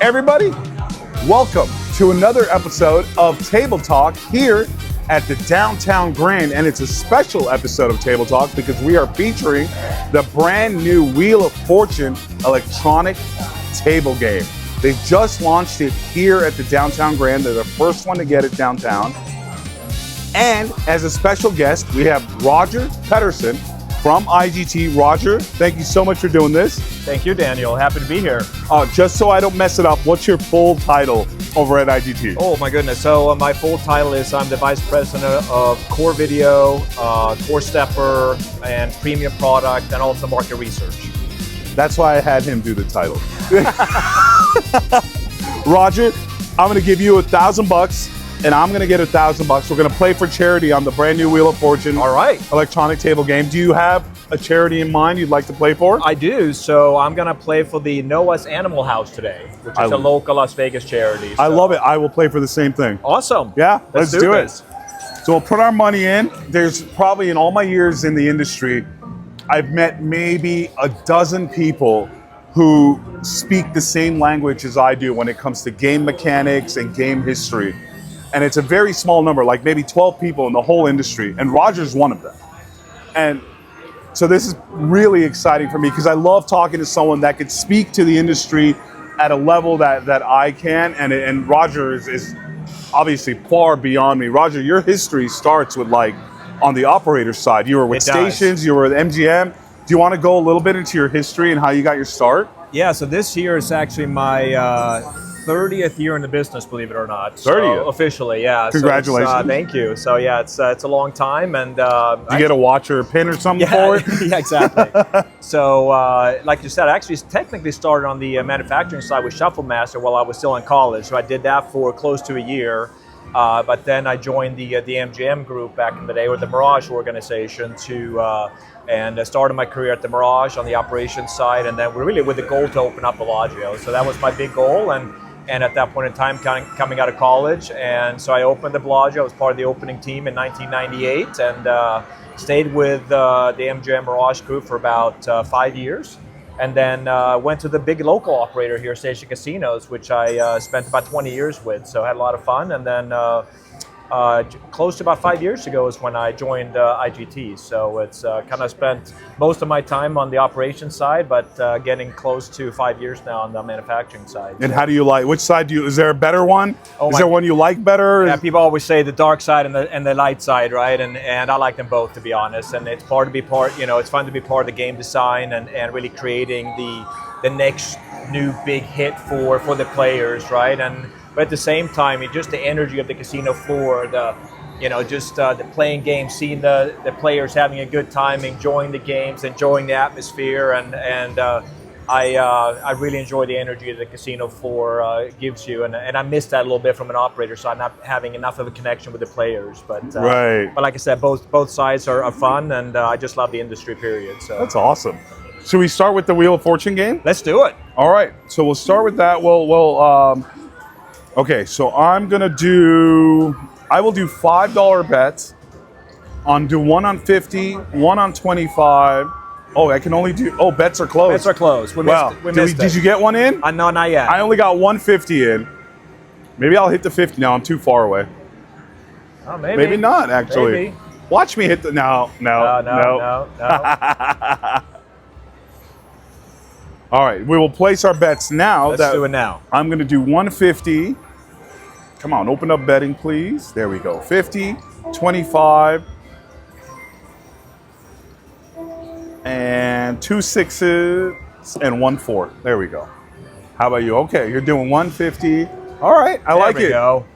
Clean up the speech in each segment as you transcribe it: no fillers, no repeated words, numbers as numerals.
Everybody, welcome to another episode of Table Talk here at the Downtown Grand, and it's a special episode of Table Talk because we are featuring the brand new Wheel of Fortune electronic table game. They just launched it here at the Downtown Grand. They're the first one to get it downtown. And as a special guest, we have Roger Pettersson from IGT. Roger, thank you so much for doing this. Thank you, Daniel. Happy to be here. Just so I don't mess it up, what's your full title over at IGT? Oh my goodness. So my full title is I'm the Vice President of Core Video, Core Stepper, and Premium Product, and also Market Research. That's why I had him do the title. Roger, I'm gonna give you $1,000 and I'm gonna get $1,000. We're gonna play for charity on the brand new Wheel of Fortune. All right. Electronic table game. Do you have a charity in mind you'd like to play for? I do. So I'm gonna play for the Noah's Animal House today, which is a local Las Vegas charity. I love it. I will play for the same thing. Awesome. Yeah, let's do it. this. So we'll put our money in. There's probably in all my years in the industry, I've met maybe a dozen people who speak the same language as I do when it comes to game mechanics and game history. And it's a very small number, like maybe 12 people in the whole industry, and Roger's one of them. And so this is really exciting for me because I love talking to someone that could speak to the industry at a level that I can, and Roger is obviously far beyond me. Roger, your history starts with like on the operator side. You were with Stations, you were with MGM. Do you want to go a little bit into your history and how you got your start? Yeah, so this year is actually my 30th year in the business, believe it or not. 30th? So, officially, yeah. Congratulations. So thank you. So yeah, it's a long time. And Did you get a watch or a pin or something for it? Yeah, exactly. So like you said, I actually technically started on the manufacturing side with Shuffle Master while I was still in college. So I did that for close to a year. But then I joined the MGM group back in the day, with the Mirage organization, and I started my career at the Mirage on the operations side, and then we're really with the goal to open up Bellagio. So that was my big goal, and at that point in time, coming out of college, and so I opened the Bellagio. I was part of the opening team in 1998, and stayed with the MGM Mirage group for about 5 years. And then went to the big local operator here, Station Casinos, which I spent about 20 years with. So I had a lot of fun. And then close to about 5 years ago is when I joined IGT. So it's kind of spent most of my time on the operations side, but getting close to 5 years now on the manufacturing side. And how do you like, which side is there a better one? Is there one you like better? Yeah, people always say the dark side and the light side, right? And I like them both, to be honest. And it's fun to be part of the game design and really creating the next new big hit for the players, right? But at the same time, just the energy of the casino floor, the playing games, seeing the players having a good time, enjoying the games, enjoying the atmosphere, and I really enjoy the energy that the casino floor gives you, and I miss that a little bit from an operator side, not having enough of a connection with the players. But right. But like I said, both sides are fun, and I just love the industry. Period. So that's awesome. Should we start with the Wheel of Fortune game? Let's do it. All right. So we'll start with that. Okay, so I will do $5 bets. Do one on 50, one on 25. Oh, I can only do, bets are closed. Bets are closed. We missed it. Did you get one in? No, not yet. I only got 150 in. Maybe I'll hit the 50 now. I'm too far away. Oh, maybe. Maybe not, actually. Maybe. Watch me hit the, no. No. All right, we will place our bets now. Let's do it now. I'm going to do 150. Come on, open up betting, please. There we go. 50, 25, and 2 6s and 1 4. There we go. How about you? Okay, you're doing 150. All right, I like it. There we go.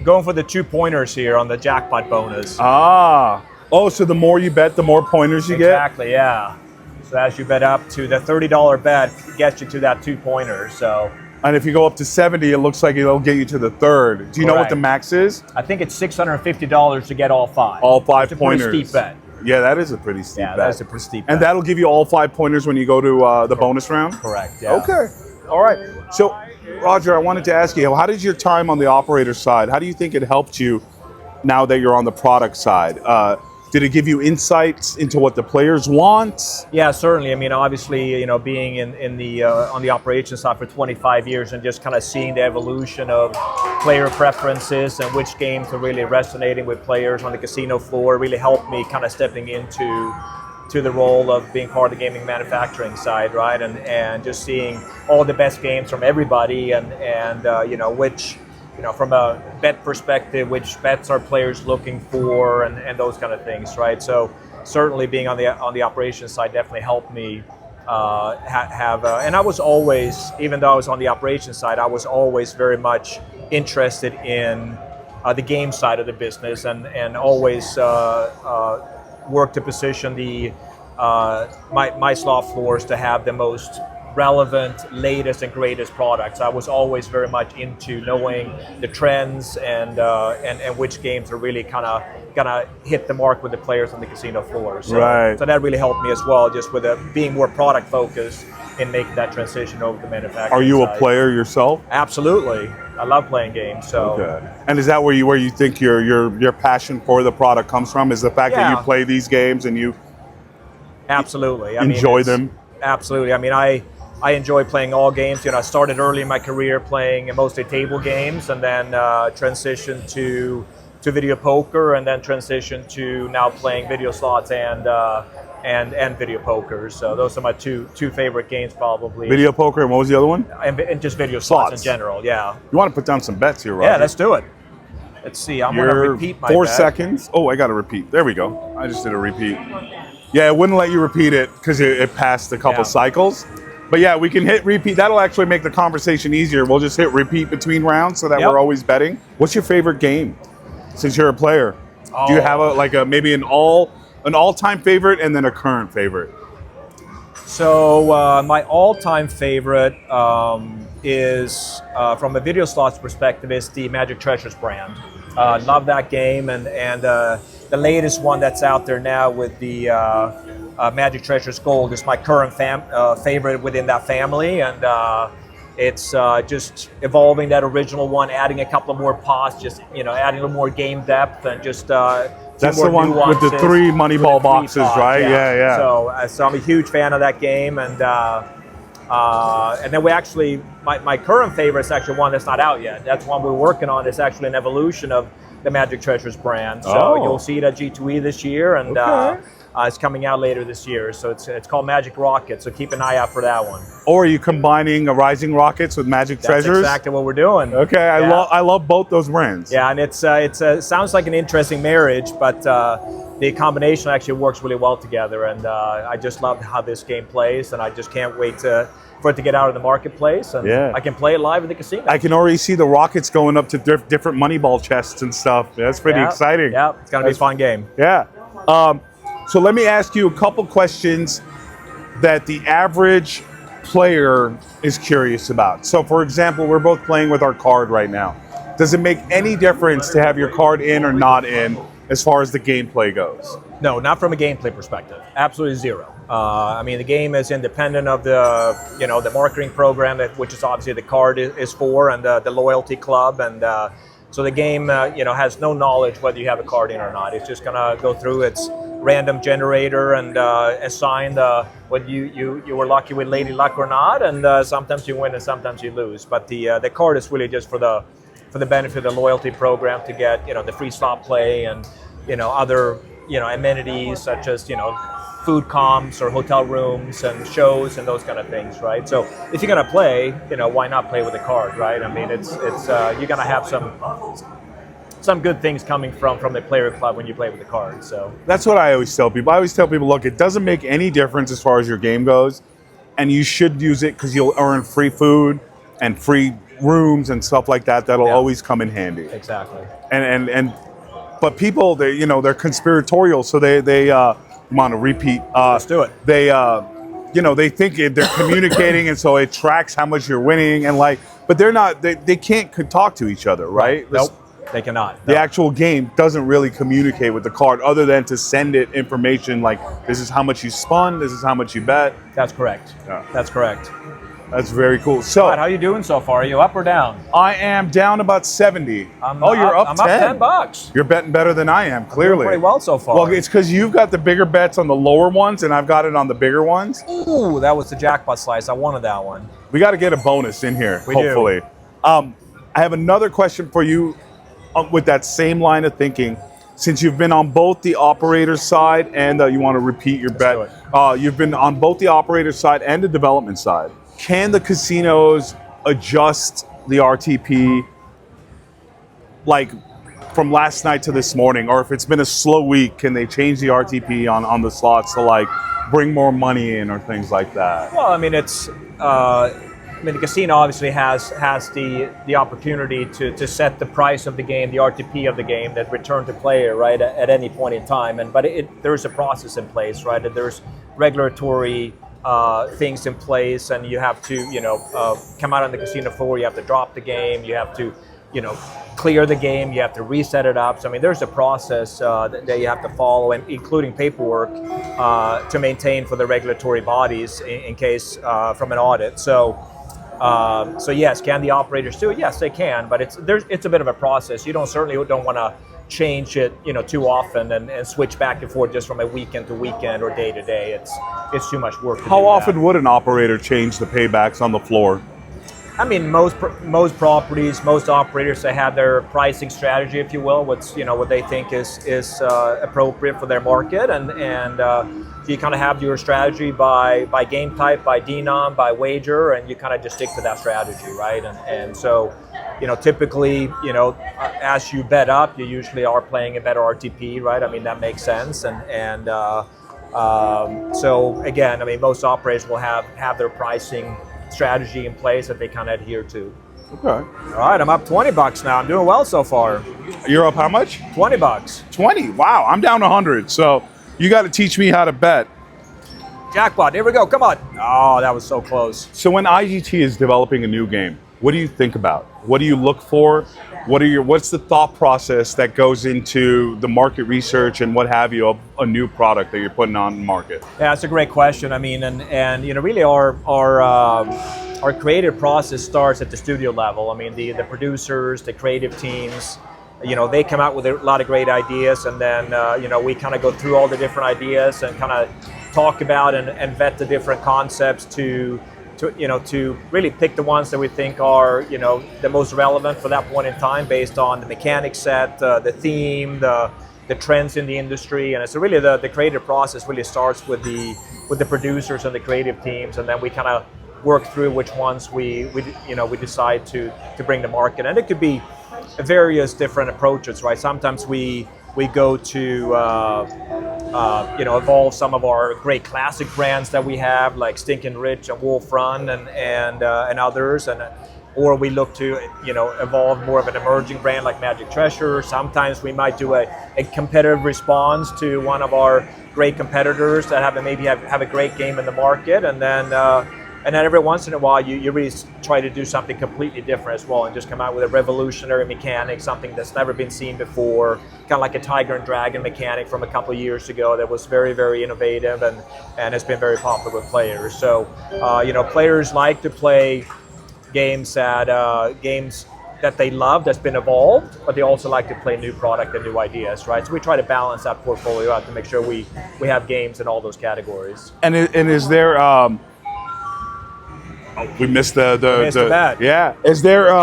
Going for the 2 pointers here on the jackpot bonus. Oh, so the more you bet, the more pointers you get? Exactly, yeah. So as you bet up to the $30 bet, gets you to that 2 pointers. So. And if you go up to 70, it looks like it'll get you to the third. Do you know what the max is? I think it's $650 to get all 5. All 5 it's pointers. A pretty steep bet. Yeah, that is a pretty steep bet. Yeah, that's a pretty steep bet. And that'll give you all 5 pointers when you go to the bonus round? Correct, yeah. Okay, all right. So, Roger, I wanted to ask you, how did your time on the operator side, how do you think it helped you now that you're on the product side? Did it give you insights into what the players want? Yeah, certainly. I mean, obviously, being in the on the operations side for 25 years and just kind of seeing the evolution of player preferences and which games are really resonating with players on the casino floor really helped me kind of stepping into the role of being part of the gaming manufacturing side, right? And just seeing all the best games from everybody and which, from a bet perspective, which bets are players looking for and those kind of things, right? So certainly being on the operations side definitely helped me and I was always, even though I was on the operations side, I was always very much interested in the game side of the business and always work to position my slot floors to have the most relevant, latest and greatest products. I was always very much into knowing the trends and which games are really kind of gonna hit the mark with the players on the casino floor. So, right. So that really helped me as well, just with being more product focused in making that transition over to manufacturing. Are you side. a player yourself? Absolutely. I love playing games. So. Okay. And is that where you think your passion for the product comes from? Is the fact that you play these games and you absolutely enjoy them? Absolutely. I mean, I enjoy playing all games. I started early in my career playing mostly table games, and then transitioned to video poker, and then transitioned to now playing video slots and video poker. So those are my two favorite games, probably. Video poker, and what was the other one? And just video slots in general. Yeah. You want to put down some bets here, Roger? Yeah, let's do it. Let's see. I'm going to repeat my 4 bet. seconds. Oh, I got to repeat. There we go. I just did a repeat. Yeah, it wouldn't let you repeat it because it passed a couple cycles. But yeah, we can hit repeat. That'll actually make the conversation easier. We'll just hit repeat between rounds so that we're always betting. What's your favorite game? Since you're a player, do you have maybe an all-time favorite and then a current favorite? So my all-time favorite is, from a video slots perspective, is the Magic Treasures brand. Love that game, and the latest one that's out there now with the Magic Treasures Gold is my current favorite within that family, and it's just evolving that original one, adding a couple of more pots, just adding a little more game depth, and just that's the one with the 3 Moneyball boxes, right? Yeah. So I'm a huge fan of that game, and then we actually, my current favorite is actually one that's not out yet. That's one we're working on. It's actually an evolution of the Magic Treasures brand. So you'll see it at G2E this year, and it's coming out later this year. So it's called Magic Rocket. So keep an eye out for that one. Or are you combining Rising Rockets with Magic Treasures? That's exactly what we're doing. Okay, I love both those brands. Yeah, and it sounds like an interesting marriage, but the combination actually works really well together. And I just love how this game plays, and I just can't wait for it to get out of the marketplace, and I can play it live at the casino. I can already see the Rockets going up to different Moneyball chests and stuff. That's pretty exciting. Yeah, it's going to be a fun game. Yeah. So let me ask you a couple questions that the average player is curious about. So for example, we're both playing with our card right now. Does it make any difference to have your card in or not in as far as the gameplay goes? No, not from a gameplay perspective. Absolutely zero. I mean, the game is independent of the marketing program, which is obviously the card is for, and the loyalty club, and so the game has no knowledge whether you have a card in or not. It's just gonna go through its random generator and assign whether you were lucky with Lady Luck or not, and sometimes you win and sometimes you lose. But the card is really just for the benefit of the loyalty program, to get the free slot play and other amenities such as food comps or hotel rooms and shows and those kind of things, right? So if you're gonna play, why not play with a card, right? I mean, it's you're gonna have some good things coming from the player club when you play with the card. So that's what I always tell people. I always tell people, look, it doesn't make any difference as far as your game goes, and you should use it because you'll earn free food and free rooms and stuff like that. That'll always come in handy. Exactly. But people, they're conspiratorial, so they want to repeat. Let's do it. They think they're communicating, and so it tracks how much you're winning, but they're not. They can't talk to each other, right? Nope, they cannot. The actual game doesn't really communicate with the card, other than to send it information like, this is how much you spun, this is how much you bet. That's correct. Yeah. That's correct. That's very cool. So, How you doing so far? Are you up or down? I am down about 70. I'm you're up I'm 10. up $10. You're betting better than I am, Doing clearly. pretty well so far. Well, it's because you've got the bigger bets on the lower ones, and I've got it on the bigger ones. Ooh, that was the jackpot slice. I wanted that one. We got to get a bonus in here, hopefully. I have another question for you with that same line of thinking. Since you've been on both the operator side and you want to repeat your bet, you've been on both the operator side and the development side. Can the casinos adjust the RTP like from last night to this morning? Or if it's been a slow week, can they change the RTP on the slots to like bring more money in or things like that? Well, I mean, it's the casino obviously has the opportunity to set the price of the game, the RTP of the game, that return to player, right, at any point in time. But there's a process in place, right? There's regulatory things in place, and you have to come out on the casino floor. You have to drop the game. You have to clear the game. You have to reset it up. So I mean, there's a process that you have to follow, and including paperwork to maintain for the regulatory bodies in case from an audit. So yes, can the operators do it? Yes, they can, but it's a bit of a process. You certainly don't want to change it too often and switch back and forth just from a weekend to weekend or day to day. It's too much work. How often would an operator change the paybacks on the floor? I mean, most properties, most operators, they have their pricing strategy, if you will, what they think is appropriate for their market, and you kind of have your strategy by game type, by denom, by wager, and you kind of just stick to that strategy, right? And so, typically, as you bet up, you usually are playing a better RTP, right? I mean, that makes sense, and so again, I mean, most operators will have their pricing strategy in place that they kind of adhere to. Okay. All right, I'm up $20 now. I'm doing well so far. You're up how much? $20. 20. Wow, I'm down 100. So you got to teach me how to bet. Jackpot. Here we go. Come on. Oh, that was so close. So when IGT is developing a new game, what do you think about? What do you look for? What's the thought process that goes into the market research and what have you of a new product that you're putting on the market? Yeah, that's a great question. I mean, and really our creative process starts at the studio level. I mean, the producers, the creative teams, they come out with a lot of great ideas, and then we kind of go through all the different ideas and kind of talk about and vet the different concepts to really pick the ones that we think are the most relevant for that point in time, based on the mechanic set, the theme, the trends in the industry. And so really the creative process really starts with the producers and the creative teams, and then we kind of work through which ones we decide to bring to market. And it could be various different approaches, right? Sometimes we go to evolve some of our great classic brands that we have, like Stinkin' Rich and Wolf Run and others, or we look to evolve more of an emerging brand like Magic Treasure. Sometimes we might do a competitive response to one of our great competitors that have a great game in the market, and then every once in a while you really try to do something completely different as well, and just come out with a revolutionary mechanic, something that's never been seen before, kind of like a Tiger and Dragon mechanic from a couple of years ago that was very, very innovative and has been very popular with players. So players like to play games that they love, that's been evolved, but they also like to play new product and new ideas, right? So we try to balance that portfolio out to make sure we have games in all those categories. And is there we missed the bet. Yeah. Is there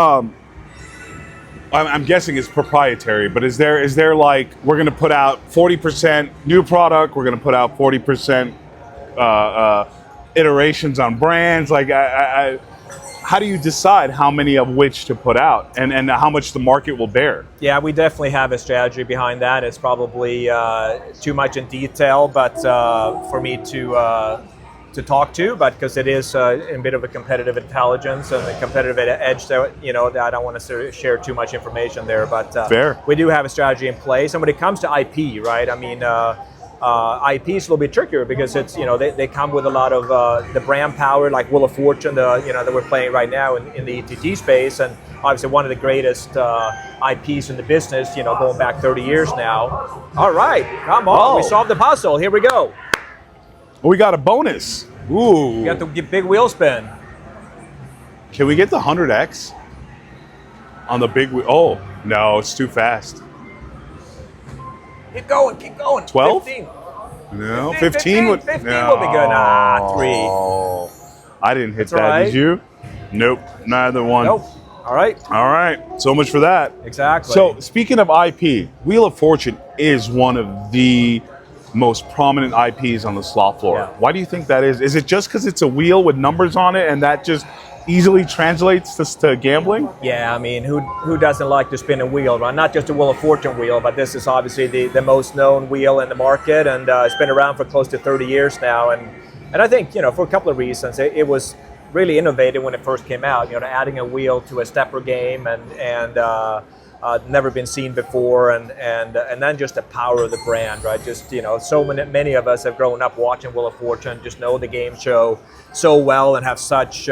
I'm guessing it's proprietary, but is there like, we're going to put out 40% new product, we're going to put out 40% iterations on brands, like how do you decide how many of which to put out and how much the market will bear? Yeah, we definitely have a strategy behind that. It's probably too much in detail, but for me to talk to, but because it is a bit of a competitive intelligence and a competitive edge, that I don't want to share too much information there. But fair. We do have a strategy in place, and when it comes to IP, right? I mean, IP is a little bit trickier because it's they come with a lot of the brand power, like Wheel of Fortune, that we're playing right now in the ETG space, and obviously one of the greatest IPs in the business, going back 30 years now. All right, come on, we solved the puzzle. Here we go. We got a bonus. Ooh. You got the big wheel spin. Can we get the 100X on the big wheel? Oh, no, it's too fast. Keep going, keep going. 12? 15. No, 15, 15 would. 15 no. will be good. Ah, 3. I didn't hit That's that. all right. Did you? Nope, neither one. Nope. All right. All right, so much for that. Exactly. So speaking of IP, Wheel of Fortune is one of the most prominent IPs on the slot floor. Yeah. Why do you think that is? Is it just because it's a wheel with numbers on it and that just easily translates to gambling? Yeah, I mean, who doesn't like to spin a wheel, right? Not just a Wheel of Fortune wheel, but this is obviously the most known wheel in the market, and it's been around for close to 30 years now. And I think, for a couple of reasons, it was really innovative when it first came out. Adding a wheel to a stepper game and never been seen before, and then just the power of the brand, right? Just so many of us have grown up watching Wheel of Fortune, just know the game show so well, and have such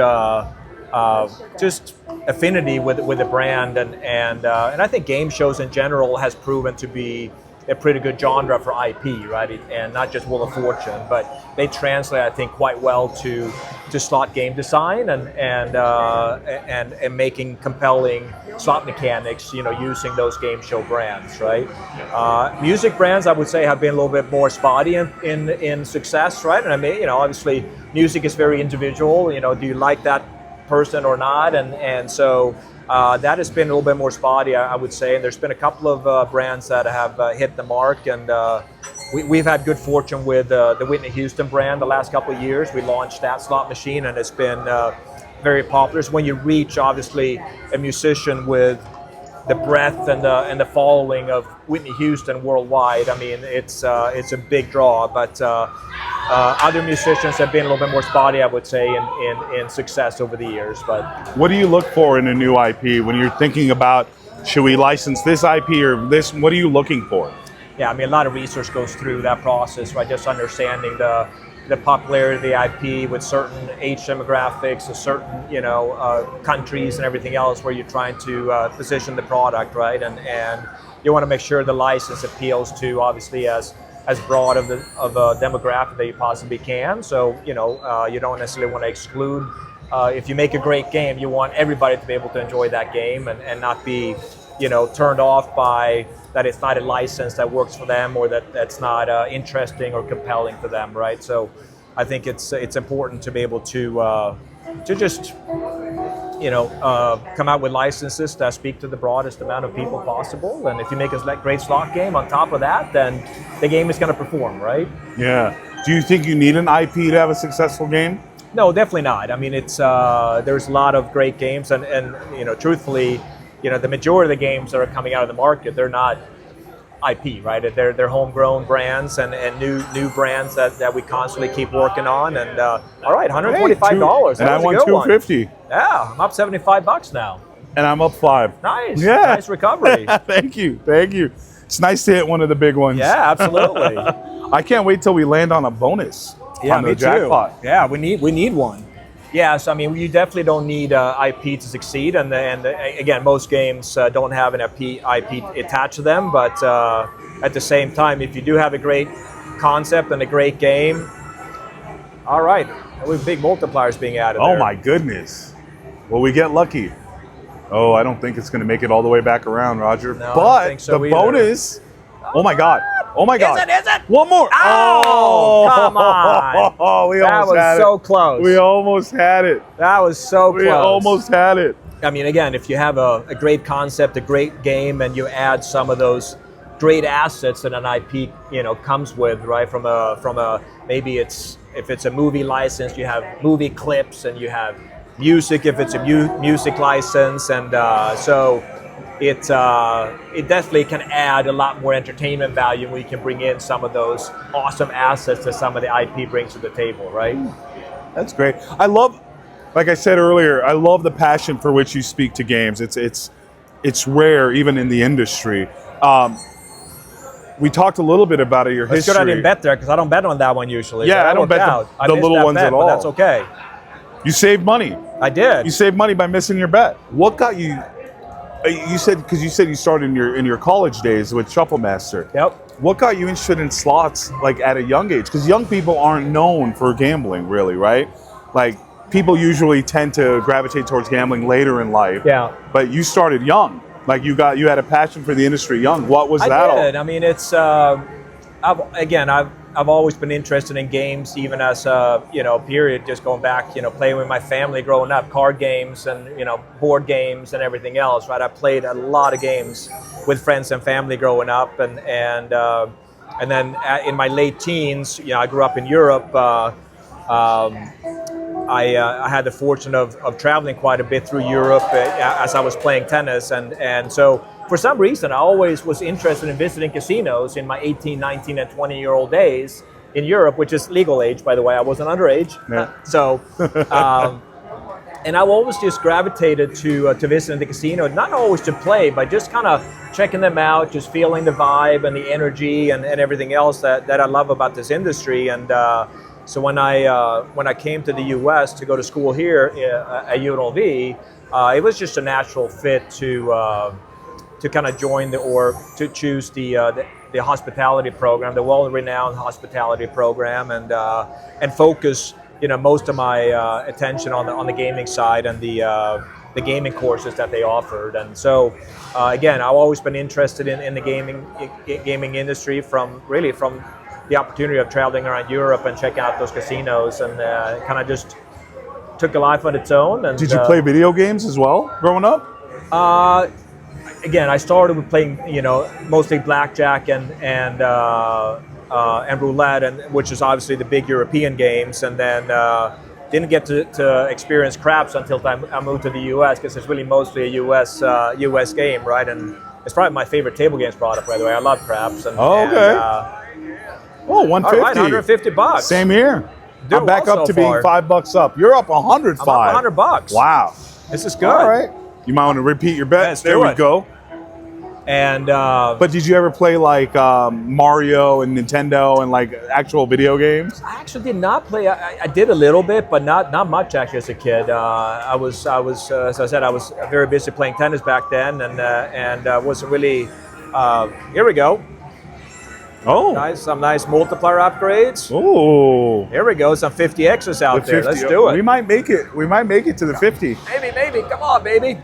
just affinity with the brand, and I think game shows in general has proven to be a pretty good genre for IP, right? And not just Wheel of Fortune, but they translate, I think, quite well to slot game design and making compelling slot mechanics, using those game show brands, right? Music brands, I would say, have been a little bit more spotty in success, right? And I mean, obviously, music is very individual. Do you like that person or not? And so that has been a little bit more spotty, I would say. And there's been a couple of brands that have hit the mark, and we've had good fortune with the Whitney Houston brand the last couple of years. We launched that slot machine, and it's been very popular. So when you reach, obviously, a musician with the breadth and the following of Whitney Houston worldwide, I mean, it's a big draw. But other musicians have been a little bit more spotty, I would say, in success over the years. But What do you look for in a new IP when you're thinking about, should we license this IP or this? What are you looking for? yeah, I mean, a lot of research goes through that process, right? Just understanding the popularity of the IP with certain age demographics, or certain countries and everything else where you're trying to position the product, right? And you want to make sure the license appeals to, obviously, as broad of a demographic that you possibly can. So you don't necessarily want to exclude. If you make a great game, you want everybody to be able to enjoy that game and not be turned off by that it's not a license that works for them, or that's not interesting or compelling to them, right? So I think it's important to be able to just come out with licenses that speak to the broadest amount of people possible. And if you make a great slot game on top of that, then the game is going to perform, right? Yeah. Do you think you need an IP to have a successful game? No, definitely not. I mean, it's there's a lot of great games, and truthfully, the majority of the games that are coming out of the market, they're not IP, right? They're homegrown brands and new brands that we constantly keep working on. And all right, $125. And I won $250. Yeah, I'm up $75 now. And I'm up 5. Nice. Yeah. Nice recovery. Thank you. It's nice to hit one of the big ones. Yeah, absolutely. I can't wait till we land on a bonus. Yeah, on the me jackpot. too. Yeah, we need one. Yeah, so I mean, you definitely don't need IP to succeed, and again, most games don't have an IP attached to them. But at the same time, if you do have a great concept and a great game, all right, with big multipliers being added. Oh there. my goodness! Will we get lucky? Oh, I don't think it's going to make it all the way back around, Roger. No, I but don't think so the either. bonus. Oh my God! Oh my God! Is it? One more! Oh, come on! Oh, we That almost was had so it. close. We almost had it. That was so close. We almost had it. I mean, again, if you have a great concept, a great game, and you add some of those great assets that an IP, comes with, right? From a maybe if it's a movie license, you have movie clips, and you have music if it's a music license, and so it definitely can add a lot more entertainment value when you can bring in some of those awesome assets that some of the IP brings to the table, right? That's great. I love, like I said earlier, I love the passion for which you speak to games. It's rare even in the industry. We talked a little bit about your It's history. good I didn't bet there because I don't bet on that one usually. Yeah, So I don't worked bet out. I the missed little that ones bet, at but all. That's okay. You saved money. I did. You saved money by missing your bet. What got you? You said you started in your college days with Shuffle Master. Yep. What got you interested in slots like at a young age? Because young people aren't known for gambling, really, right? Like people usually tend to gravitate towards gambling later in life. Yeah. But you started young. Like you had a passion for the industry young. What was that I all? did. I mean, it's I've always been interested in games, even as a period, just going back, playing with my family growing up, card games and board games and everything else. Right, I played a lot of games with friends and family growing up, and then in my late teens, I grew up in Europe. I had the fortune of traveling quite a bit through Europe as I was playing tennis, and so for some reason I always was interested in visiting casinos in my 18, 19, and 20-year-old days in Europe, which is legal age, by the way. I wasn't underage. Yeah. So, and I always just gravitated to visiting the casino, not always to play, but just kind of checking them out, just feeling the vibe and the energy and everything else that I love about this industry. And so when I came to the U.S. to go to school here at UNLV, it was just a natural fit to kind of join to choose the hospitality program, the well-renowned hospitality program, and focus most of my attention on the gaming side and the gaming courses that they offered. And so again, I've always been interested in the gaming industry from the opportunity of traveling around Europe and checking out those casinos, and kind of just took a life on its own. And did you play video games as well growing up? Again, I started with playing, mostly blackjack and roulette, which is obviously the big European games, and then didn't get to experience craps until I moved to the U.S. because it's really mostly a U.S. game, right? And it's probably my favorite table games product, by the way. I love craps. And, okay. Oh, 150. All right, $150. Same here. Dude, I'm back up to being $5 up. You're up 105. I'm up $100. Wow. This is good. All right. You might want to repeat your bet. Let's there do we it. go. And but did you ever play like Mario and Nintendo and like actual video games? I actually did not play. I did a little bit, but not much actually as a kid. I was as I said, I was very busy playing tennis back then, and wasn't really. Here we go. Oh, some nice multiplier upgrades. Oh, here we go. Some 50Xs out there. 50. Let's do it. We might make it. We might make it to the 50. Maybe. Come on, baby.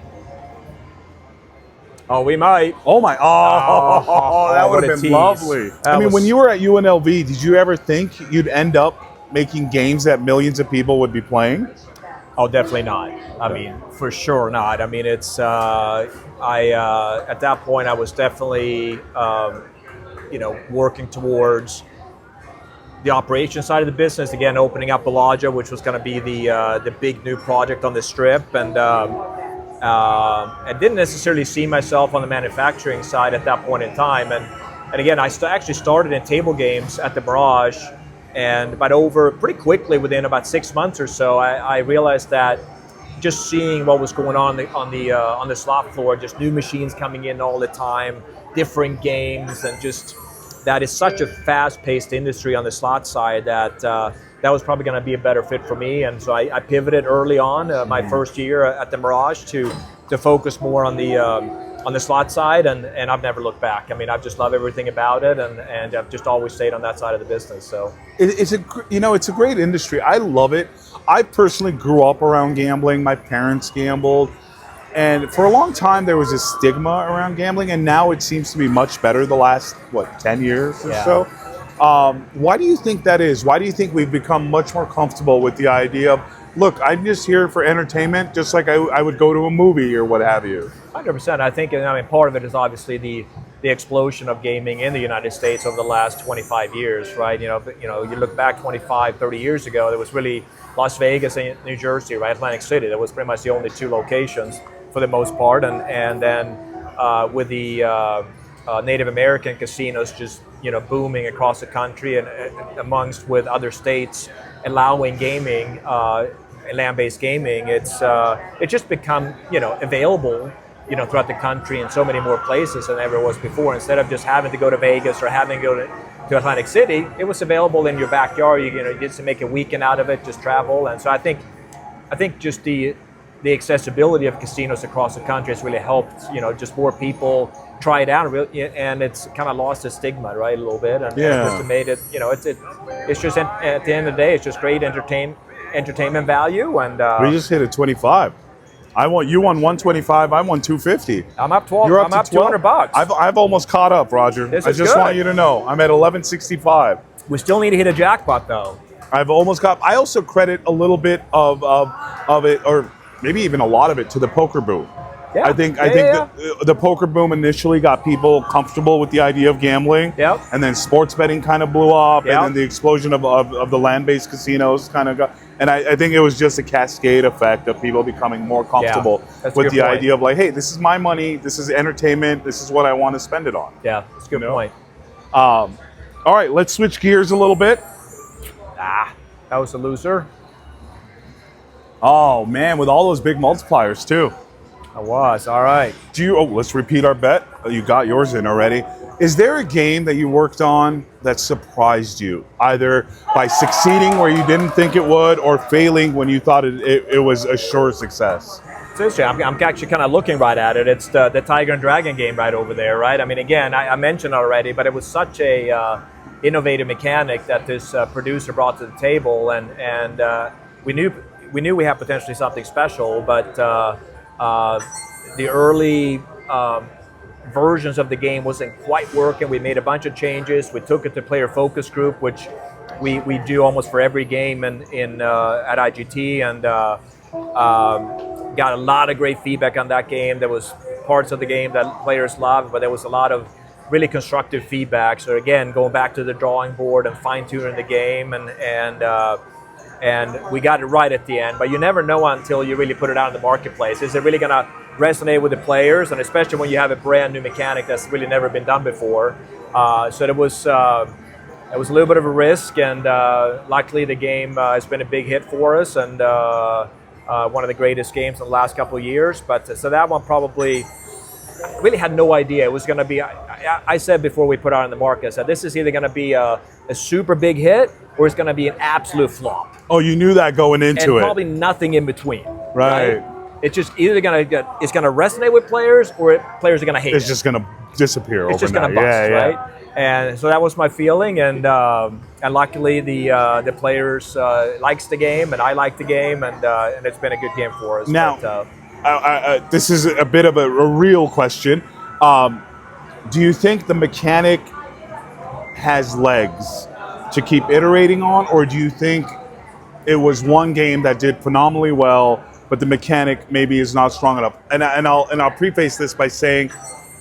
Oh, we might. Oh my! Oh, that would have been lovely. I mean, when you were at UNLV, did you ever think you'd end up making games that millions of people would be playing? Oh, definitely not. I mean, for sure not. I mean, it's at that point I was definitely working towards the operation side of the business. Again, opening up Bellagio, which was going to be the big new project on the Strip, and I didn't necessarily see myself on the manufacturing side at that point in time. And again, I actually started in table games at the Mirage, but over pretty quickly, within about 6 months or so, I realized that just seeing what was going on the slot floor, just new machines coming in all the time, different games, and just that is such a fast-paced industry on the slot side that was probably going to be a better fit for me. And so I pivoted early on my first year at the Mirage to focus more on the slot side, and I've never looked back. I mean, I've just loved everything about it, and I've just always stayed on that side of the business. So it's a great industry. I love it. I personally grew up around gambling. My parents gambled. And for a long time, there was a stigma around gambling, and now it seems to be much better the last, 10 years or so? Why do you think that is? Why do you think we've become much more comfortable with the idea of, look, I'm just here for entertainment, just like I would go to a movie or what have you? 100%. I think, part of it is obviously the explosion of gaming in the United States over the last 25 years, right? You look back 25, 30 years ago, there was really Las Vegas and New Jersey, right? Atlantic City. That was pretty much the only two locations for the most part, and then with the Native American casinos just booming across the country and amongst with other states allowing gaming, land-based gaming, it's just become available throughout the country in so many more places than ever was before. Instead of just having to go to Vegas or having to go to Atlantic City, it was available in your backyard. You get to make a weekend out of it, just travel. And so I think just the accessibility of casinos across the country has really helped, just more people try it out, and it's kind of lost the stigma, right, a little bit, and just made it, it's just at the end of the day, it's just great entertainment entertainment value. And We just hit a 25. You won 125. I won 250. I'm up 12. You're up I'm to up 12? $200. I've almost caught up, Roger. This I is just good. want you to know I'm at 1165. We still need to hit a jackpot though. I've almost got. I also credit a little bit of it, or maybe even a lot of it, to the poker boom. Yeah. I think the poker boom initially got people comfortable with the idea of gambling. Yep. And then sports betting kind of blew up, Yep. and then the explosion of the land-based casinos kind of got. And I think it was just a cascade effect of people becoming more comfortable that's a with good the point. idea of like, hey, this is my money, this is entertainment, this is what I want to spend it on. Yeah, that's a good point. All right, let's switch gears a little bit. That was a loser. Oh man, with all those big multipliers too. I was. All right. Let's repeat our bet. You got yours in already. Is there a game that you worked on that surprised you, either by succeeding where you didn't think it would, or failing when you thought it was a sure success? It's interesting. I'm actually kind of looking right at it. It's the Tiger and Dragon game right over there, right? I mean, again, I mentioned already, but it was such a innovative mechanic that this producer brought to the table, and we knew we had potentially something special, but the early versions of the game wasn't quite working. We made a bunch of changes. We took it to player focus group, which we do almost for every game at IGT, and got a lot of great feedback on that game. There was parts of the game that players loved, but there was a lot of really constructive feedback. So again, going back to the drawing board and fine-tuning the game, and we got it right at the end. But you never know until you really put it out in the marketplace. Is it really going to resonate with the players? And especially when you have a brand new mechanic that's really never been done before. So it was a little bit of a risk, and luckily the game has been a big hit for us, and one of the greatest games in the last couple of years. But so that one probably really had no idea it was going to be. I said before we put it out in the market, I said this is either going to be a super big hit or it's going to be an absolute flop. Oh, you knew that going into and it. Probably nothing in between. Right. It's just either it's going to resonate with players, or players are going to hate it. It's just going to disappear overnight. It's just going to bust, right? And so that was my feeling, and luckily the players likes the game, and I like the game, and it's been a good game for us. Now, but, this is a bit of a real question. Do you think the mechanic has legs to keep iterating on, or do you think it was one game that did phenomenally well, but the mechanic maybe is not strong enough? And I'll preface this by saying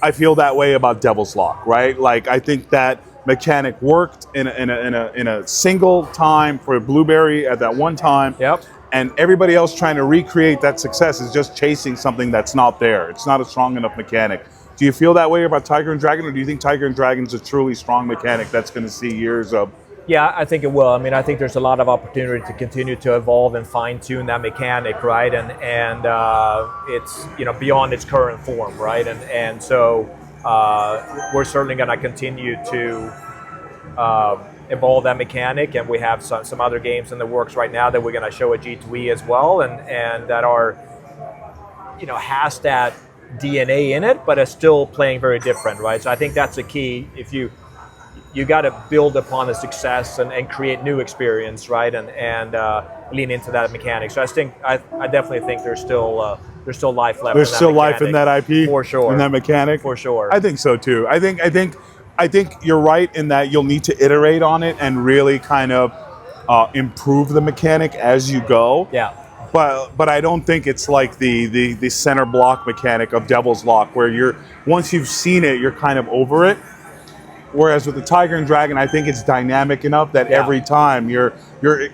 I feel that way about Devil's Lock, right? Like, I think that mechanic worked in a single time for Blueberry at that one time. Yep. And everybody else trying to recreate that success is just chasing something that's not there. It's not a strong enough mechanic. Do you feel that way about Tiger and Dragon, or do you think Tiger and Dragon's a truly strong mechanic that's going to see years of? Yeah, I think it will. I mean, I think there's a lot of opportunity to continue to evolve and fine-tune that mechanic, right? And it's beyond its current form, right? And so we're certainly going to continue to evolve that mechanic, and we have some other games in the works right now that we're going to show at G2E as well, and that are has that DNA in it, but is still playing very different, right? So I think that's the key. If you got to build upon the success and create new experience, right? And lean into that mechanic. So I definitely think there's still life left. There's still life in that IP, for sure. in that mechanic, for sure. I think so too. I think you're right in that you'll need to iterate on it and really kind of improve the mechanic as you go. Yeah. But I don't think it's like the center block mechanic of Devil's Lock, where once you've seen it, you're kind of over it. Whereas with the Tiger and Dragon, I think it's dynamic enough that every time you're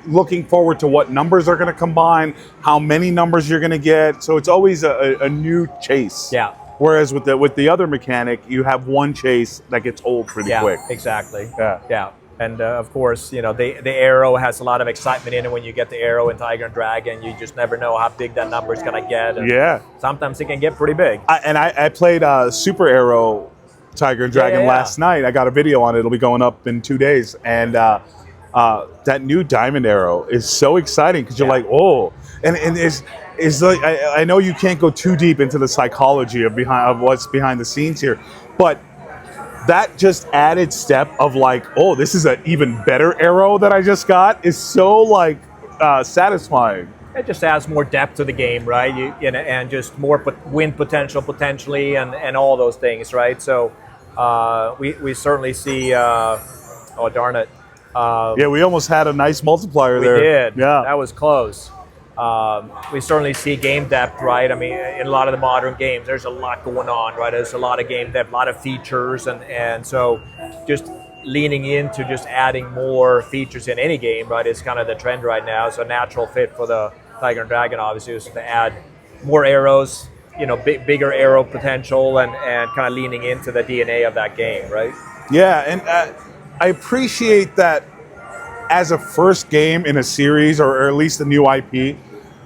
looking forward to what numbers are going to combine, how many numbers you're going to get. So it's always a new chase. Yeah. Whereas with the other mechanic, you have one chase that gets old pretty quick. Exactly. Yeah. Yeah. And of course, the arrow has a lot of excitement in it when you get the arrow in Tiger and Dragon. You just never know how big that number is going to get. And sometimes it can get pretty big. I played Super Arrow Tiger and Dragon last night. I got a video on it. It'll be going up in 2 days. And that new Diamond Arrow is so exciting because you're like, oh. And it's like, I know you can't go too deep into the psychology of what's behind the scenes here, but that just added step of like, oh, this is an even better arrow that I just got is so like satisfying. It just adds more depth to the game, right? And just more win potential potentially, and all those things, right? So we certainly see. Oh darn it! Yeah, we almost had a nice multiplier We there. did. Yeah, That was close. We certainly see game depth, right? I mean, in a lot of the modern games, there's a lot going on, right? There's a lot of game depth, a lot of features, and so just leaning into just adding more features in any game, right, is kind of the trend right now. So a natural fit for the Tiger and Dragon, obviously, is to add more arrows, bigger arrow potential, and kind of leaning into the DNA of that game, right? yeah, and I appreciate that as a first game in a series, or at least a new IP,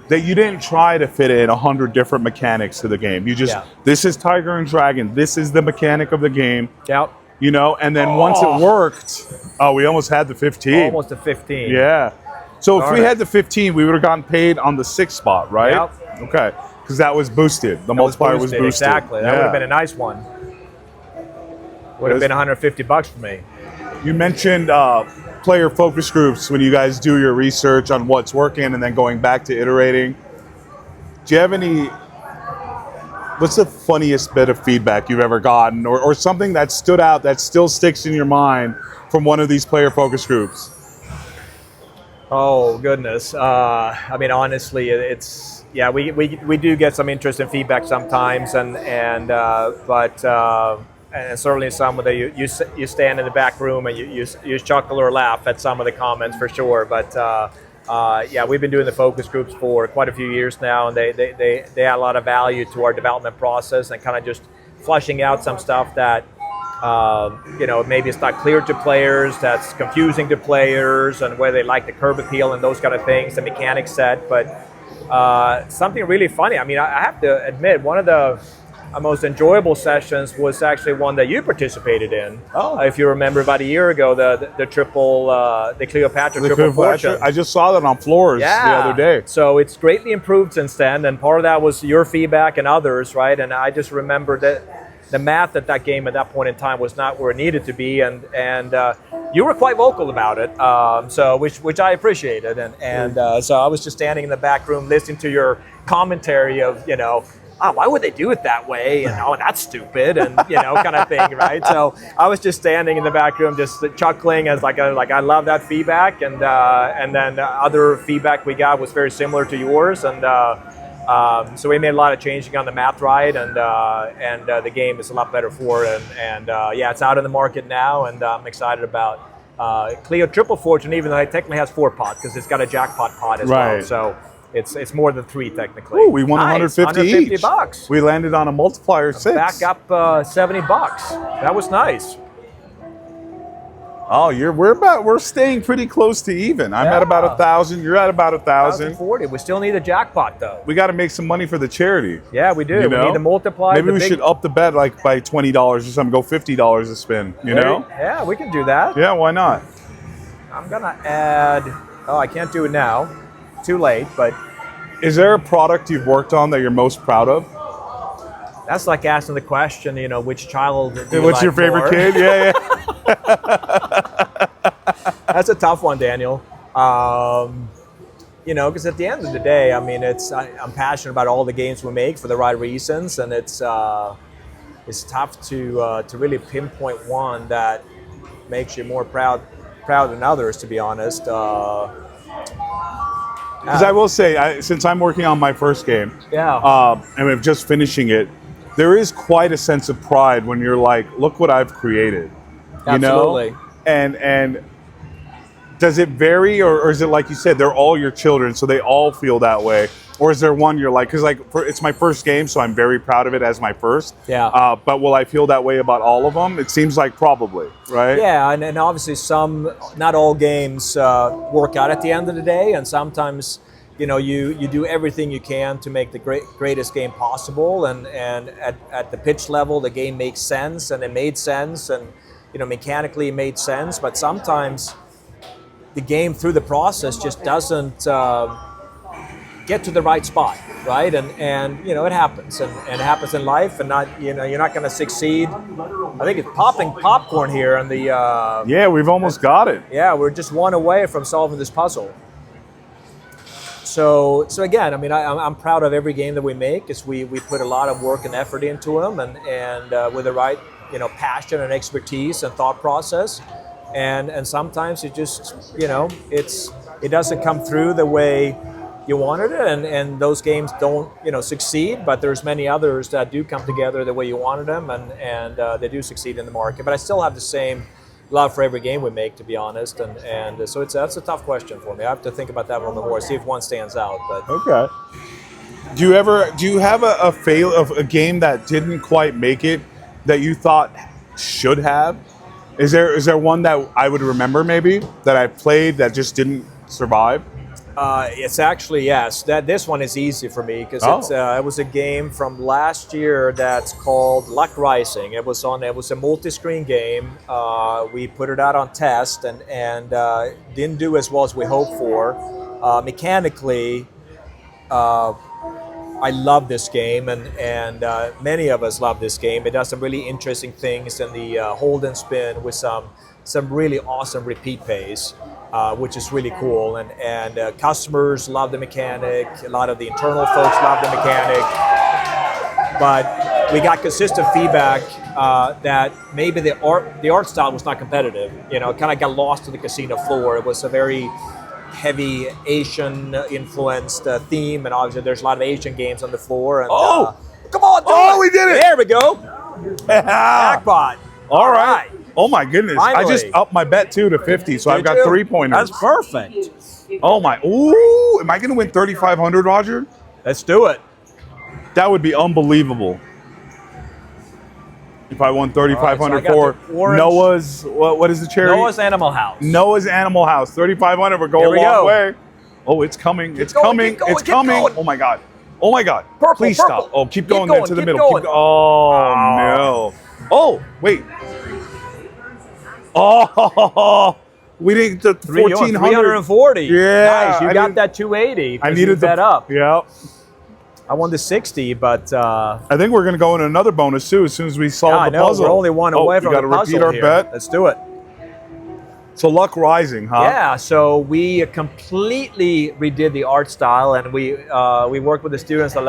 that you didn't try to fit in 100 different mechanics to the game. You just, this is Tiger and Dragon, this is the mechanic of the game. Yep. And then once it worked, we almost had the 15. Almost a 15. Yeah. So if we Darn it. had the 15, we would have gotten paid on the 6th spot, right? Yep. Okay. Because that was boosted. The multiplier was boosted. Exactly. That would have been a nice one. Would have been $150 for me. You mentioned player focus groups when you guys do your research on what's working and then going back to iterating. Do you have any, what's the funniest bit of feedback you've ever gotten, or something that stood out that still sticks in your mind from one of these player focus groups? Oh goodness! I mean, honestly, it's we do get some interesting feedback sometimes, and certainly some of the you stand in the back room and you chuckle or laugh at some of the comments for sure. But we've been doing the focus groups for quite a few years now, and they add a lot of value to our development process, and kind of just flushing out some stuff that. Maybe it's not clear to players, that's confusing to players, and where they like the curb appeal and those kind of things, the mechanics set. But something really funny, I mean, I have to admit, one of the most enjoyable sessions was actually one that you participated in. Oh. If you remember, about a year ago, the triple, the Cleopatra triple fortune. I just saw that on floors the other day. So it's greatly improved since then, and part of that was your feedback and others, right? And I just remember that the math at that game at that point in time was not where it needed to be, and you were quite vocal about it, so which I appreciated, and so I was just standing in the back room listening to your commentary of why would they do it that way, and oh, that's stupid, and kind of thing, right? So I was just standing in the back room just chuckling as like I love that feedback, and then other feedback we got was very similar to yours, and so we made a lot of changing on the math ride, and the game is a lot better for it, and it's out in the market now, and I'm excited about Cleo Triple Fortune, even though it technically has 4 pots because it's got a jackpot pot as well, so it's more than 3 technically. Ooh, we won nice. 150 each. $150. We landed on a multiplier 6. Back up $70. That was nice. Oh, we're staying pretty close to even. I'm at about 1,000. You're at about 1,000. 1,040. We still need a jackpot though. We got to make some money for the charity. Yeah, we do. We need the multiplier. Maybe we should up the bet like by $20 or something. Go $50 a spin. You know? Yeah, we can do that. Yeah, why not? I'm gonna add. Oh, I can't do it now. Too late. But is there a product you've worked on that you're most proud of? That's like asking the question, which child do you What's like your favorite more? kid? Yeah. That's a tough one, Daniel. Because at the end of the day, I mean, I'm passionate about all the games we make for the right reasons, and it's tough to really pinpoint one that makes you more proud than others, to be honest. Because I will say, since I'm working on my first game, and I'm just finishing it, there is quite a sense of pride when you're like, look what I've created. Absolutely. And does it vary, or is it like you said, they're all your children, so they all feel that way? Or is there one you're like, because it's my first game, so I'm very proud of it as my first. Yeah. But will I feel that way about all of them? It seems like probably, right? Yeah, and obviously not all games work out at the end of the day, and sometimes you do everything you can to make the greatest game possible, and at the pitch level, the game makes sense, and it made sense, and mechanically it made sense, but sometimes the game through the process just doesn't get to the right spot, right? And it happens, and it happens in life, and you're not going to succeed. I think it's popping popcorn here, and yeah, we've almost got it. Yeah, we're just one away from solving this puzzle. So again, I mean, I'm proud of every game that we make. Is we put a lot of work and effort into them, and with the right passion and expertise and thought process, and sometimes it just it doesn't come through the way you wanted it, and those games don't succeed. But there's many others that do come together the way you wanted them, and they do succeed in the market. But I still have the same love for every game we make, to be honest, and so that's a tough question for me. I have to think about that one more, see if one stands out. But okay. Do you have a game that didn't quite make it that you thought should have? Is there one that I would remember maybe that I played that just didn't survive? It's actually, yes. This one is easy for me because it was a game from last year that's called Luck Rising. It was a multi-screen game. We put it out on test and didn't do as well as we hoped for. Mechanically, I love this game, and many of us love this game. It does some really interesting things in the hold and spin with some really awesome repeat pays. Which is really cool, and customers love the mechanic. A lot of the internal folks love the mechanic, but we got consistent feedback that maybe the art style was not competitive. It kind of got lost to the casino floor. It was a very heavy Asian influenced theme, and obviously there's a lot of Asian games on the floor. And, come on! We did it! There we go. Jackpot! All right. Oh my goodness! Finally. I just upped my bet too to 50, so I've got 3 pointers. That's perfect. Oh my! Ooh! Am I going to win 3,500, Roger? Let's do it. That would be unbelievable. If I won 3,500 for Noah's, what is the charity? Noah's Animal House. Noah's Animal House. 3,500 would go a long way. Oh, it's coming! It's coming! It's coming! Oh my God! Oh my God! Purple, Please purple. stop! Oh, keep going there to the middle. Going. Oh no! Oh wait! Oh, we didn't get the 1,400. 340. Yeah. Nice. You got that 280. I needed that up. Yeah. I won the 60, but I think we're going to go in another bonus too as soon as we solve the puzzle. We're only one away from the puzzle. We got to repeat our bet. Let's do it. So Luck Rising, huh? Yeah. So we completely redid the art style, and we worked with the students. We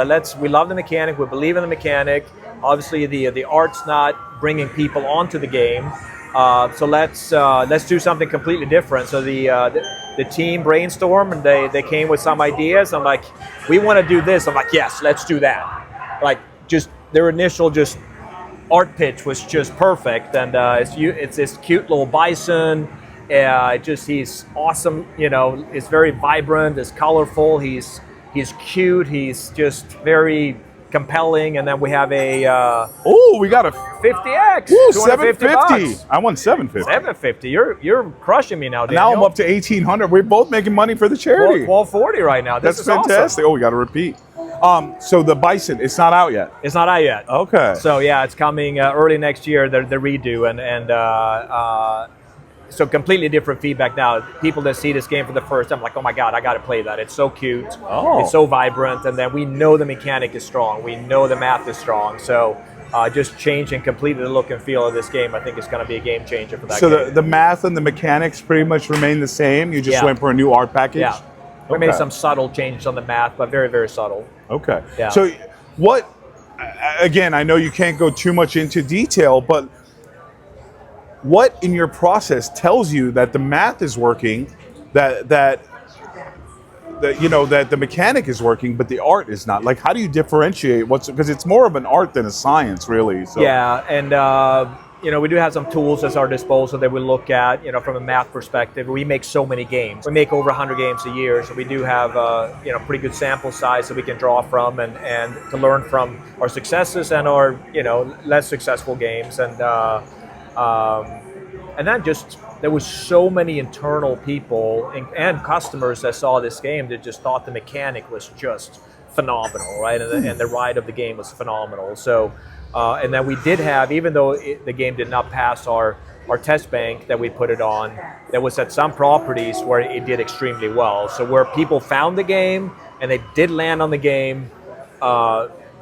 love the mechanic. We believe in the mechanic. Obviously, the art's not bringing people onto the game. So let's do something completely different. So the team brainstormed, and they came with some ideas. I'm like, we want to do this. I'm like, yes, let's do that. Like, just their initial art pitch was just perfect, and it's this cute little bison. He's awesome. It's very vibrant. It's colorful. He's cute. He's just very compelling, and then we have a we got a 50x. Ooh, 750. I won 750. 750. You're crushing me now, Daniel. Now I'm up to 1,800. We're both making money for the charity. 1240 right now. This That's is fantastic. Awesome. Oh, we got to repeat. So the bison, it's not out yet. It's not out yet. Okay. So yeah, it's coming early next year. The redo and so completely different feedback now. People that see this game for the first time, like, oh my God, I got to play that. It's so cute. Oh. It's so vibrant, and then we know the mechanic is strong. We know the math is strong. So just changing completely the look and feel of this game, I think is going to be a game changer for that game. So the math and the mechanics pretty much remain the same. You just went for a new art package. Yeah. We made some subtle changes on the math, but very, very subtle. Okay. Yeah. So what? Again, I know you can't go too much into detail, but what in your process tells you that the math is working, that the mechanic is working, but the art is not? Like, how do you differentiate because it's more of an art than a science, really? So. Yeah, and we do have some tools at our disposal that we look at, from a math perspective. We make so many games. We make over 100 games a year, so we do have pretty good sample size that we can draw from and to learn from our successes and our less successful games. And then just there was so many internal people and customers that saw this game that just thought the mechanic was just phenomenal, right? And the ride of the game was phenomenal. So, and then we did have, even though the game did not pass our test bank that we put it on, there was at some properties where it did extremely well. So where people found the game and they did land on the game,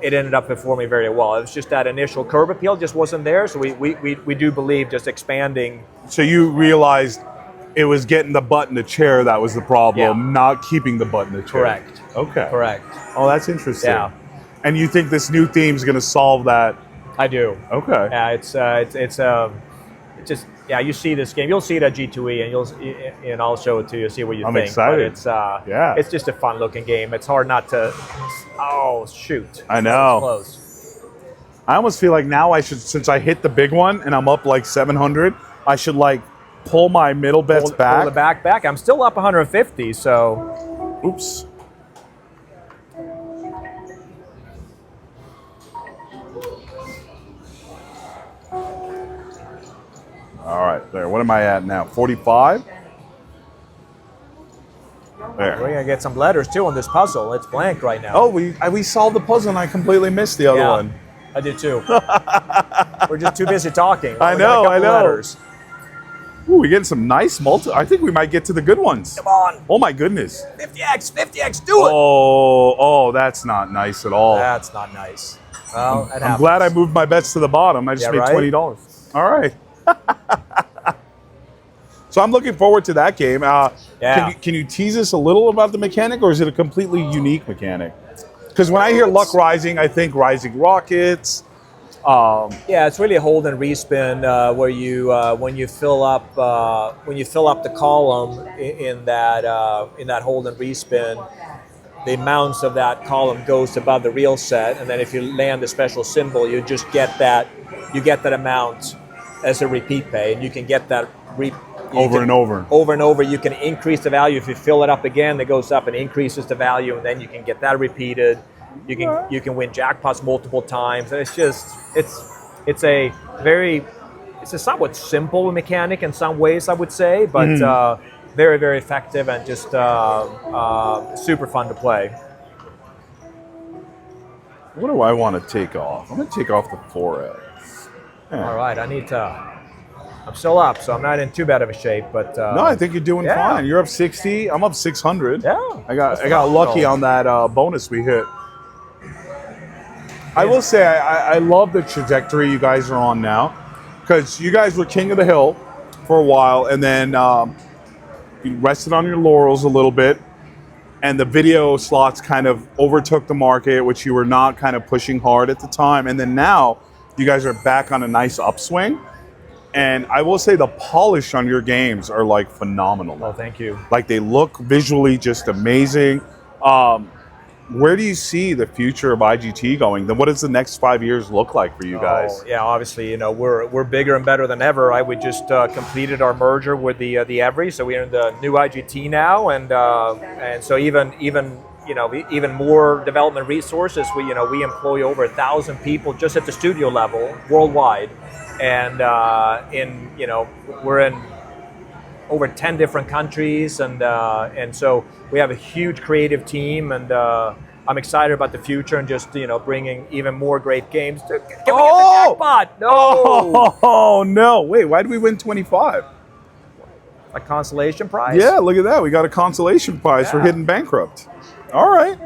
it ended up performing very well. It was just that initial curb appeal just wasn't there. So we do believe just expanding. So you realized It was getting the butt in the chair that was the problem, not keeping the butt in the chair. Correct. Okay. Correct. Oh, that's interesting. Yeah. And you think this new theme is going to solve that? I do. Okay. Yeah, it's just you see this game. You'll see it at G2E, and I'll show it to you. See what you think. I'm excited. But it's just a fun looking game. It's hard not to. Oh shoot! I know. That was close. I almost feel like now I should, since I hit the big one and I'm up like 700, I should like pull my middle bets back. Pull the back. I'm still up 150. So. Oops. All right, there. What am I at now? 45? There. We're gonna get some letters too on this puzzle. It's blank right now. Oh, we solved the puzzle and I completely missed the other one. I did too. We're just too busy talking. I We got a couple know. letters. Ooh, we're getting some nice I think we might get to the good ones. Come on. Oh my goodness. 50x, do it. Oh, that's not nice at all. That's not nice. Well, that I'm glad I moved my bets to the bottom. I just made right? $20. All right. So I'm looking forward to that game. Can you tease us a little about the mechanic, or is it a completely unique mechanic? Because when I hear Luck Rising, I think Rising Rockets. Yeah, it's really a hold and respin where you when you fill up the column in that hold and respin, the amounts of that column goes above the real set, and then if you land a special symbol, you just get that amount as a repeat pay, and you can get that Over and over. Over and over. You can increase the value. If you fill it up again, it goes up and increases the value, and then you can get that repeated. You can win jackpots multiple times. And it's a somewhat simple mechanic in some ways, I would say, but very, very effective and just super fun to play. What do I want to take off? I'm going to take off the 4X. Yeah. All right, I'm still up, so I'm not in too bad of a shape, but No, I think you're doing fine. You're up 60. I'm up 600. Yeah, I got lucky on that bonus we hit. I will say I love the trajectory you guys are on now, because you guys were king of the hill for a while, and then you rested on your laurels a little bit, and the video slots kind of overtook the market, which you were not kind of pushing hard at the time, and then now you guys are back on a nice upswing. And I will say the polish on your games are like phenomenal. Oh, thank you. Like they look visually just amazing. Where do you see the future of IGT going? Then what does the next 5 years look like for you guys? Yeah, obviously, we're bigger and better than ever. Right? We just completed our merger with the Every, so we're in the new IGT now, and so even more development resources. We employ over 1,000 people just at the studio level worldwide. And we're in over 10 different countries, and so we have a huge creative team, and I'm excited about the future and just bringing even more great games. Can we get the jackpot? No! Oh no! Wait, why did we win 25? A consolation prize? Yeah, look at that. We got a consolation prize for Hidden Bankrupt. All right.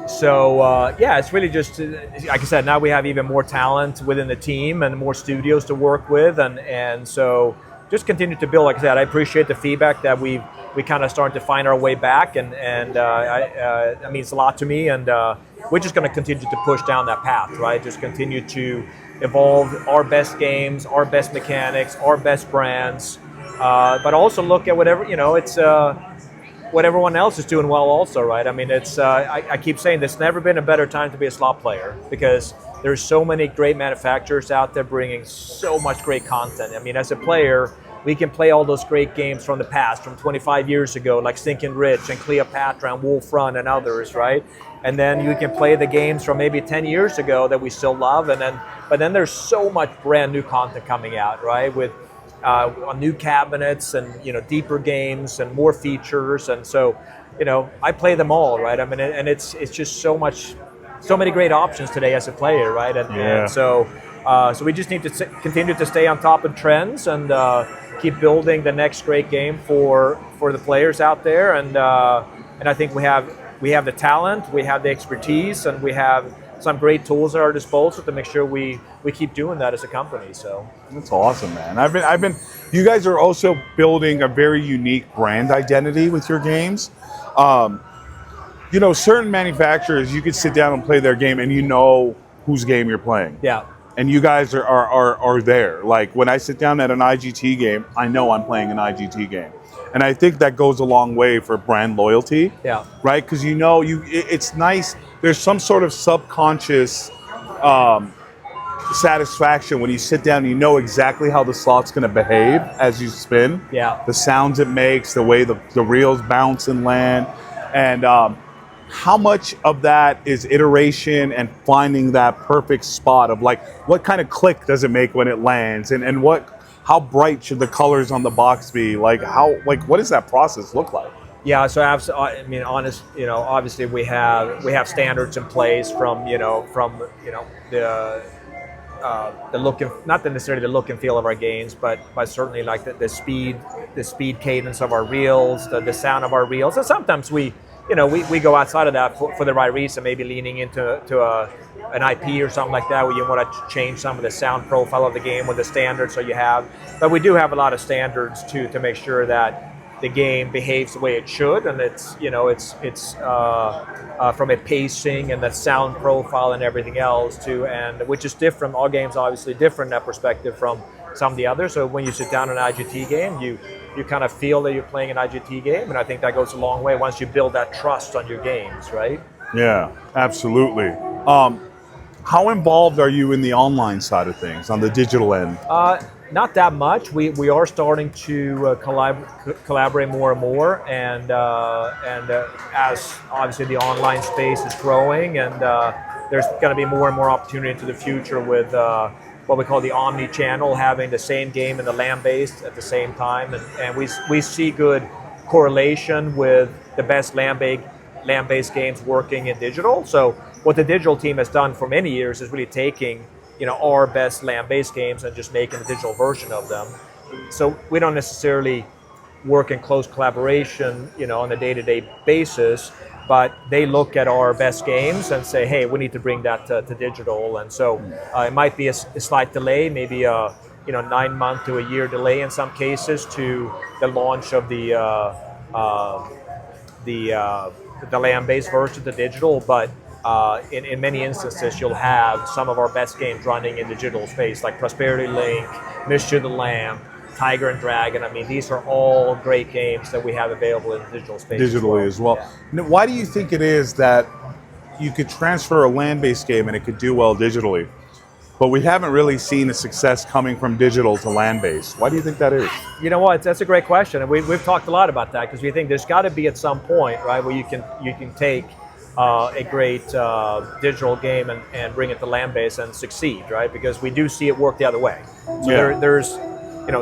So it's really just like I said. Now we have even more talent within the team and more studios to work with, and so just continue to build. Like I said, I appreciate the feedback that we kind of starting to find our way back, and it means a lot to me. And we're just going to continue to push down that path, right? Just continue to evolve our best games, our best mechanics, our best brands, but also look at whatever it's. What everyone else is doing well also, right? I mean, it's I keep saying there's never been a better time to be a slot player, because there's so many great manufacturers out there bringing so much great content. I mean, as a player, we can play all those great games from the past, from 25 years ago, like Stinking Rich and Cleopatra and Wolf Run and others, right? And then you can play the games from maybe 10 years ago that we still love, but then there's so much brand new content coming out, right? With on new cabinets and deeper games and more features, and so I play them all, right? I mean, and it's just so many great options today as a player, right? And so we just need to continue to stay on top of trends and keep building the next great game for the players out there, and I think we have the talent, we have the expertise, and we have some great tools at our disposal to make sure we keep doing that as a company. So That's awesome, man. You guys are also building a very unique brand identity with your games. Certain manufacturers, you could sit down and play their game and you know whose game you're playing. yeah. And you guys are there. Like when I sit down at an IGT game, I know I'm playing an IGT game. And I think that goes a long way for brand loyalty. Yeah. Right? Because it's nice. There's some sort of subconscious satisfaction when you sit down and you know exactly how the slot's going to behave as you spin. Yeah. The sounds it makes, the way the reels bounce and land. And how much of that is iteration and finding that perfect spot of like, what kind of click does it make when it lands, and how bright should the colors on the box be? Like what does that process look like? Yeah, so obviously we have standards in place from the look and not necessarily the look and feel of our games, but certainly like the speed cadence of our reels, the sound of our reels, and sometimes we go outside of that for the right reason, maybe leaning into an IP or something like that, where you want to change some of the sound profile of the game with the standards. So but we do have a lot of standards to make sure that the game behaves the way it should, and it's from a pacing and the sound profile and everything else and which is different. All games obviously different in that perspective from some of the others. So when you sit down an IGT game, you kind of feel that you're playing an IGT game, and I think that goes a long way once you build that trust on your games, right? Yeah, absolutely. How involved are you in the online side of things, on the digital end? Not that much. We are starting to collaborate more and more, and as obviously the online space is growing, and there's going to be more and more opportunity into the future with what we call the omni-channel, having the same game and the land-based at the same time, and we see good correlation with the best land-based games working in digital. So what the digital team has done for many years is really taking our best land-based games and just making a digital version of them. So we don't necessarily work in close collaboration, on a day-to-day basis, but they look at our best games and say, hey, we need to bring that to digital. And so it might be a slight delay, maybe a 9-month to a year delay in some cases to the launch of the land-based version to digital, but in many instances, you'll have some of our best games running in the digital space, like Prosperity Link, Mystery of the Lamb, Tiger and Dragon. I mean, these are all great games that we have available in the digital space. Digitally as well. Yeah. Now, why do you think it is that you could transfer a land-based game and it could do well digitally, but we haven't really seen a success coming from digital to land-based? Why do you think that is? You know what? That's a great question, and we've talked a lot about that, because we think there's got to be at some point, right, where you can take a great digital game and bring it to land-based and succeed, right? Because we do see it work the other way. So there's,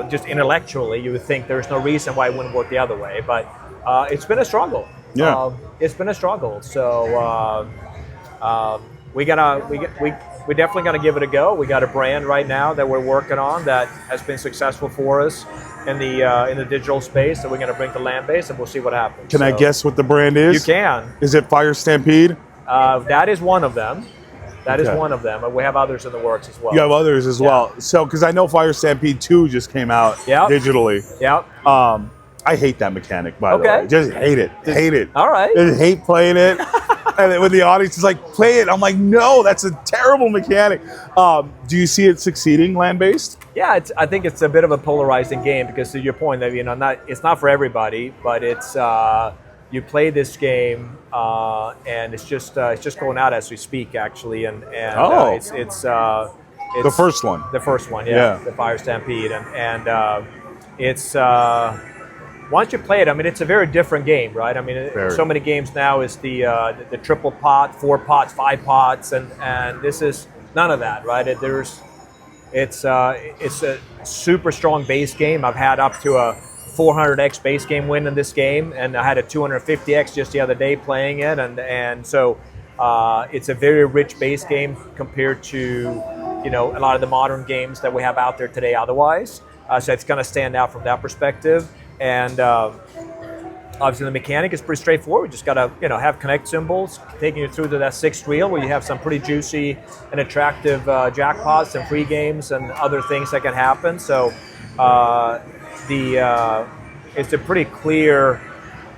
just intellectually, you would think there's no reason why it wouldn't work the other way, but it's been a struggle. Yeah. It's been a struggle. So we're definitely gonna give it a go. We got a brand right now that we're working on that has been successful for us in the digital space that we're going to bring to land-based, and we'll see what happens. Can I guess what the brand is? You can. Is it Fire Stampede? That is one of them. That is one of them, and we have others in the works as well. You have others as well. So, because I know Fire Stampede 2 just came out digitally. Yep. I hate that mechanic, by the way. Just hate it. Hate it. All right. I hate playing it. And then when the audience is like, play it, I'm like, no, that's a terrible mechanic. Do you see it succeeding land-based? Yeah, I think it's a bit of a polarizing game, because to your point, that it's not for everybody, but it's you play this game and it's just going out as we speak, actually, and it's the first one. The first one, yeah. The Fire Stampede, and it's. Once you play it, I mean, it's a very different game, right? I mean, so many games now is the triple pot, 4 pots, 5 pots, and this is none of that, right? It's a super strong base game. I've had up to a 400x base game win in this game, and I had a 250x just the other day playing it, and so it's a very rich base game compared to a lot of the modern games that we have out there today. Otherwise, so it's going to stand out from that perspective. And obviously the mechanic is pretty straightforward. You just got to have connect symbols taking you through to that sixth reel where you have some pretty juicy and attractive jackpots and free games and other things that can happen. So it's a pretty clear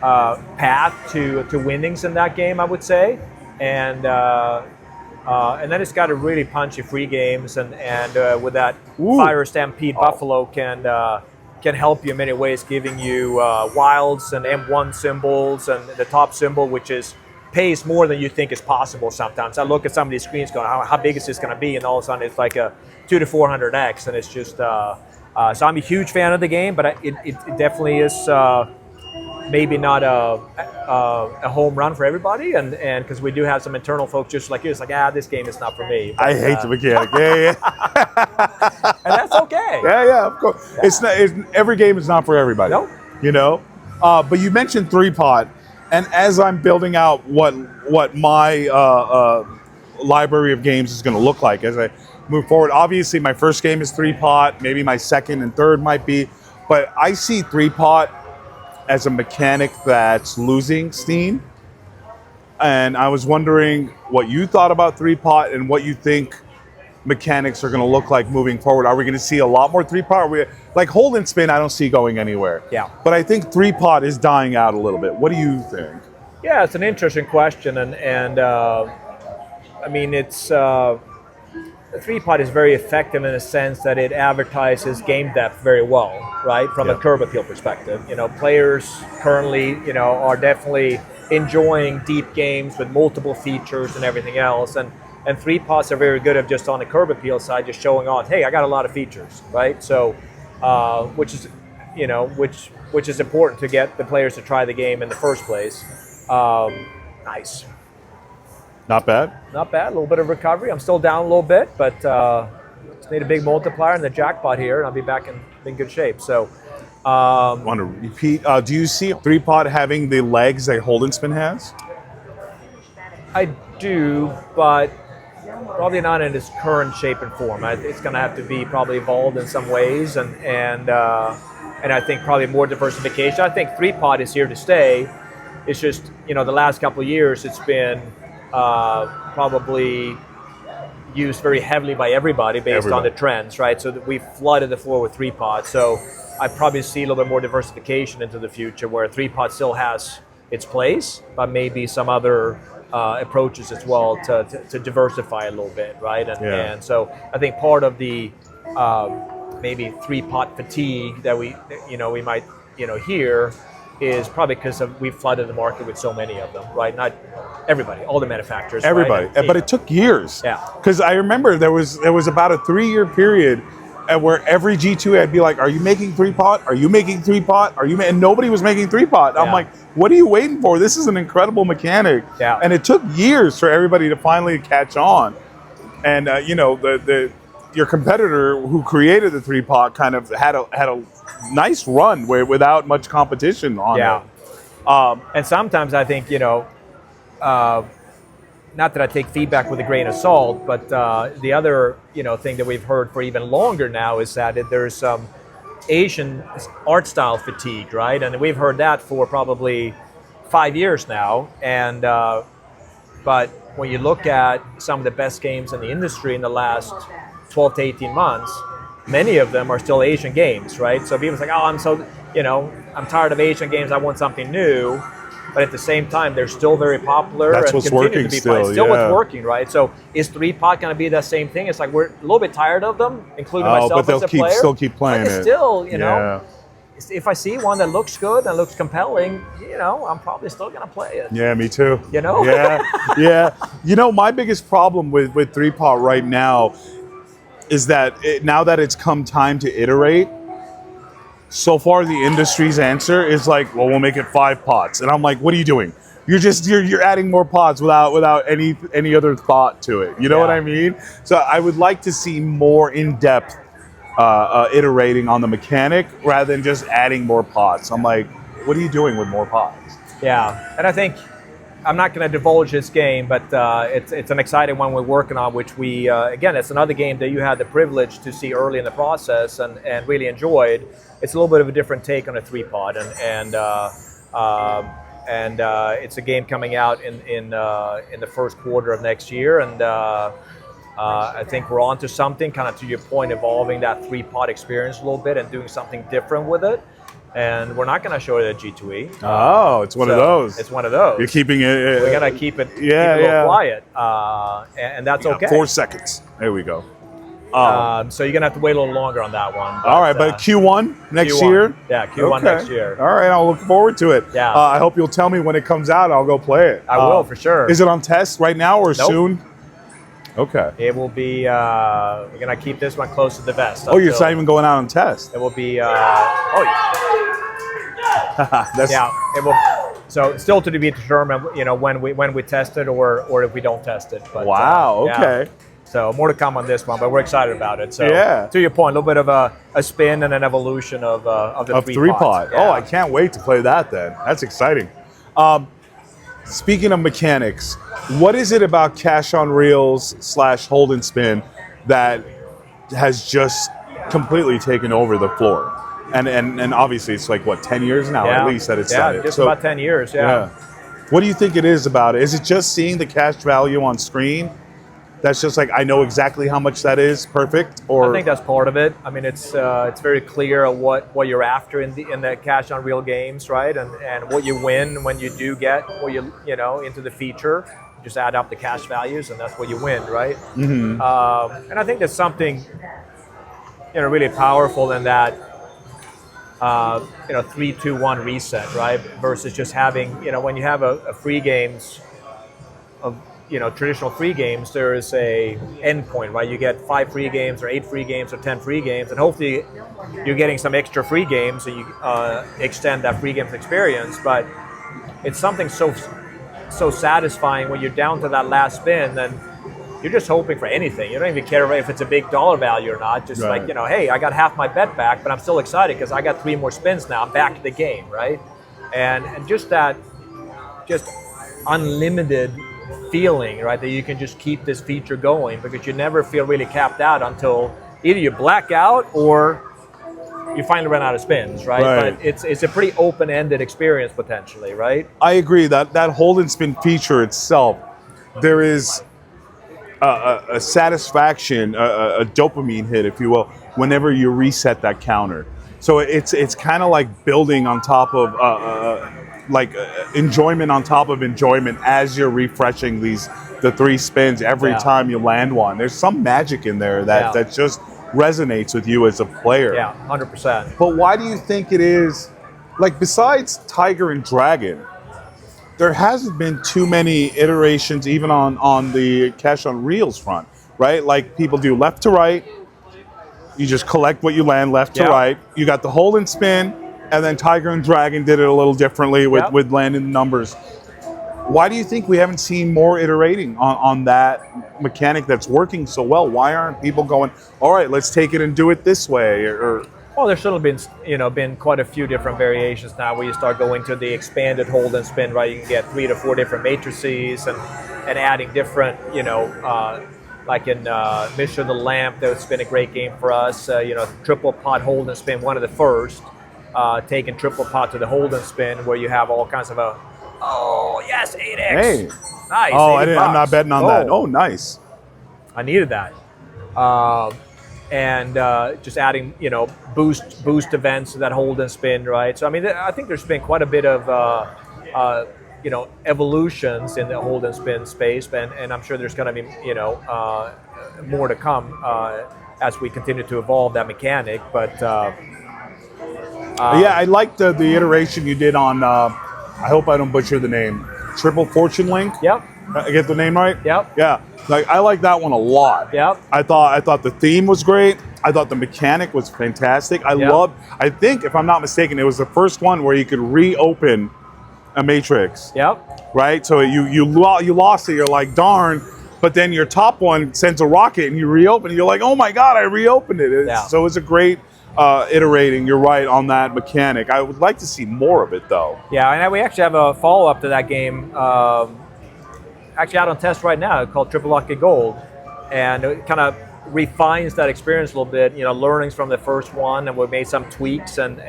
path to winnings in that game, I would say, and then it's got a really punchy free games, and with that Fire Stampede Buffalo can help you in many ways, giving you wilds and M1 symbols and the top symbol, which pays more than you think is possible sometimes. I look at some of these screens going, how big is this going to be? And all of a sudden it's like a 200 to 400x, and it's just so I'm a huge fan of the game, but it definitely is maybe not a home run for everybody, and because we do have some internal folks just like you, it's like, this game is not for me. But, I hate the mechanic. Yeah. And that's okay. Yeah, of course. Yeah. Every game is not for everybody. Nope. You know, but you mentioned 3-pot, and as I'm building out what my library of games is going to look like as I move forward, obviously my first game is 3-pot, maybe my second and third might be, but I see 3-pot as a mechanic that's losing steam. And I was wondering what you thought about 3-pot and what you think mechanics are going to look like moving forward. Are we going to see a lot more 3-pot? Like hold and spin, I don't see going anywhere. Yeah. But I think 3-pot is dying out a little bit. What do you think? Yeah, it's an interesting question, and I mean, it's the 3-pot is very effective in the sense that it advertises game depth very well, right? From a curve appeal perspective. Players currently, are definitely enjoying deep games with multiple features and everything else. And 3-pots are very good at just on the curve appeal side, just showing off, hey, I got a lot of features, right? So, which is, which is important to get the players to try the game in the first place. Nice. Not bad. Not bad. A little bit of recovery. I'm still down a little bit, but just need a big multiplier in the jackpot here, and I'll be back in good shape. So, I want to repeat. Do you see 3-pot having the legs that hold and spin has? I do, but probably not in its current shape and form. It's going to have to be probably evolved in some ways, and I think probably more diversification. I think 3-pot is here to stay. It's just the last couple of years it's been probably used very heavily by everybody based on the trends, right? So that we flooded the floor with 3-pot. So I probably see a little bit more diversification into the future where 3-pot still has its place, but maybe some other approaches as well to diversify a little bit, right? And so I think part of the maybe 3-pot fatigue that we might hear is probably because we've flooded the market with so many of them, right? Not everybody, all the manufacturers. Everybody, right? But it took years. Yeah. Because I remember there was about a 3-year period where every G2 I'd be like, "Are you making 3-pot? Are you making 3-pot? Are you?" And nobody was making 3-pot. I'm like, "What are you waiting for? This is an incredible mechanic." Yeah. And it took years for everybody to finally catch on. And your competitor who created the 3-pot kind of had a nice run without much competition on it. And sometimes I think, not that I take feedback with a grain of salt, but the other, thing that we've heard for even longer now is that there's some Asian art style fatigue, right? And we've heard that for probably 5 years now. And but when you look at some of the best games in the industry in the last 12 to 18 months, many of them are still Asian games, right? So people's like, I'm tired of Asian games, I want something new. But at the same time, they're still very popular. That's and what's continue working to be still, still what's working, right? So is 3-pot going to be that same thing? It's like we're a little bit tired of them, including myself but as a they'll player. still keep playing but it. Still, if I see one that looks good and looks compelling, I'm probably still going to play it. Yeah, me too. Yeah. My biggest problem with 3-pot right now is that now that it's come time to iterate, so far the industry's answer is like, well, we'll make it 5 pots. And I'm like, what are you doing? You're adding more pots without any other thought to it. You know what I mean? So I would like to see more in-depth iterating on the mechanic rather than just adding more pots. I'm like, what are you doing with more pots? Yeah, and I think I'm not going to divulge this game, but it's an exciting one we're working on, which we, again, it's another game that you had the privilege to see early in the process and really enjoyed. It's a little bit of a different take on a 3-pot, and It's a game coming out in the first quarter of next year, and I think we're on to something, kind of to your point, evolving that 3-pot experience a little bit and doing something different with it. And we're not going to show it at G2E. Oh, it's one of those. It's one of those. You're keeping it. We're going to keep it a little quiet, and that's okay. 4 seconds. There we go. So you're going to have to wait a little longer on that one. But, all right, but Q1 next Q1, year? Yeah, Q1 next year. All right, I'll look forward to it. Yeah. I hope you'll tell me when it comes out. I'll go play it. I will, for sure. Is it on test right now or Nope. soon? Okay. It will be, we're going to keep this one close to the vest. Oh, you're not even going out on test? It will be, That's, yeah, it will. So still to be determined, when we test it or if we don't test it. But, wow. Okay. Yeah. So more to come on this one, but we're excited about it. So yeah. To your point, a little bit of a spin and an evolution of the 3-pot. Yeah. Oh, I can't wait to play that then. That's exciting. Speaking of mechanics, what is it about cash on reels / hold and spin that has just completely taken over the floor? And obviously it's like, what, 10 years now at least that it's done it. Yeah, just about 10 years, yeah. What do you think it is about it? Is it just seeing the cash value on screen? That's just like, I know exactly how much that is, perfect? Or I think that's part of it. I mean, it's very clear what you're after in the cash on reel games, right? And what you win when you do get into the feature. You just add up the cash values, and that's what you win, right? Mm-hmm. And I think there's something really powerful in that 3, 2, 1 reset, right? Versus just having when you have a free games of traditional free games, there is a end point, right? You get 5 free games or 8 free games or 10 free games, and hopefully you're getting some extra free games and you extend that free games experience. But it's something so satisfying when you're down to that last spin, then you're just hoping for anything. You don't even care if it's a big dollar value or not. Just right. like, hey, I got half my bet back, but I'm still excited because I got 3 more spins now. I'm back to the game, right? And just that, just unlimited feeling, right, that you can just keep this feature going because you never feel really capped out until either you black out or you finally run out of spins, right? But it's a pretty open-ended experience potentially, right? I agree that hold and spin feature itself, there is a satisfaction, a dopamine hit, if you will, whenever you reset that counter. So it's kind of like building on top of enjoyment on top of enjoyment as you're refreshing the 3 spins every time you land one. There's some magic in there that just resonates with you as a player. Yeah, 100%. But why do you think it is, like, besides Tiger and Dragon, there hasn't been too many iterations even on the cash on reels front, right? Like people do left to right, you just collect what you land left to right. You got the hold and spin, and then Tiger and Dragon did it a little differently with landing the numbers. Why do you think we haven't seen more iterating on that mechanic that's working so well? Why aren't people going, all right, let's take it and do it this way? Well, there's certainly been quite a few different variations now where you start going to the expanded hold and spin, right? You can get 3 to 4 different matrices and adding different, like in Mission of the Lamp, that's been a great game for us. Triple pot hold and spin, one of the first. Taking triple pot to the hold and spin where you have all kinds of 8x. Hey. Nice. Oh, I'm not betting on that. Oh, nice. I needed that. And just adding, boost events to that hold and spin, right? So, I mean, I think there's been quite a bit of, evolutions in the hold and spin space, and I'm sure there's going to be, more to come as we continue to evolve that mechanic. But yeah, I liked the iteration you did on, I hope I don't butcher the name, Triple Fortune Link? Yep. I get the name right? Yep. Yeah. Like, I like that one a lot. Yep. I thought the theme was great. I thought the mechanic was fantastic. I think, if I'm not mistaken, it was the first one where you could reopen a matrix. Yep. Right? So you lost it, you're like, darn. But then your top one sends a rocket and you reopen it. You're like, oh my God, I reopened it. So it's a great iterating, you're right, on that mechanic. I would like to see more of it, though. Yeah, and we actually have a follow-up to that game, actually out on test right now, called Triple Lucky Gold. And it kind of refines that experience a little bit, learnings from the first one, and we made some tweaks and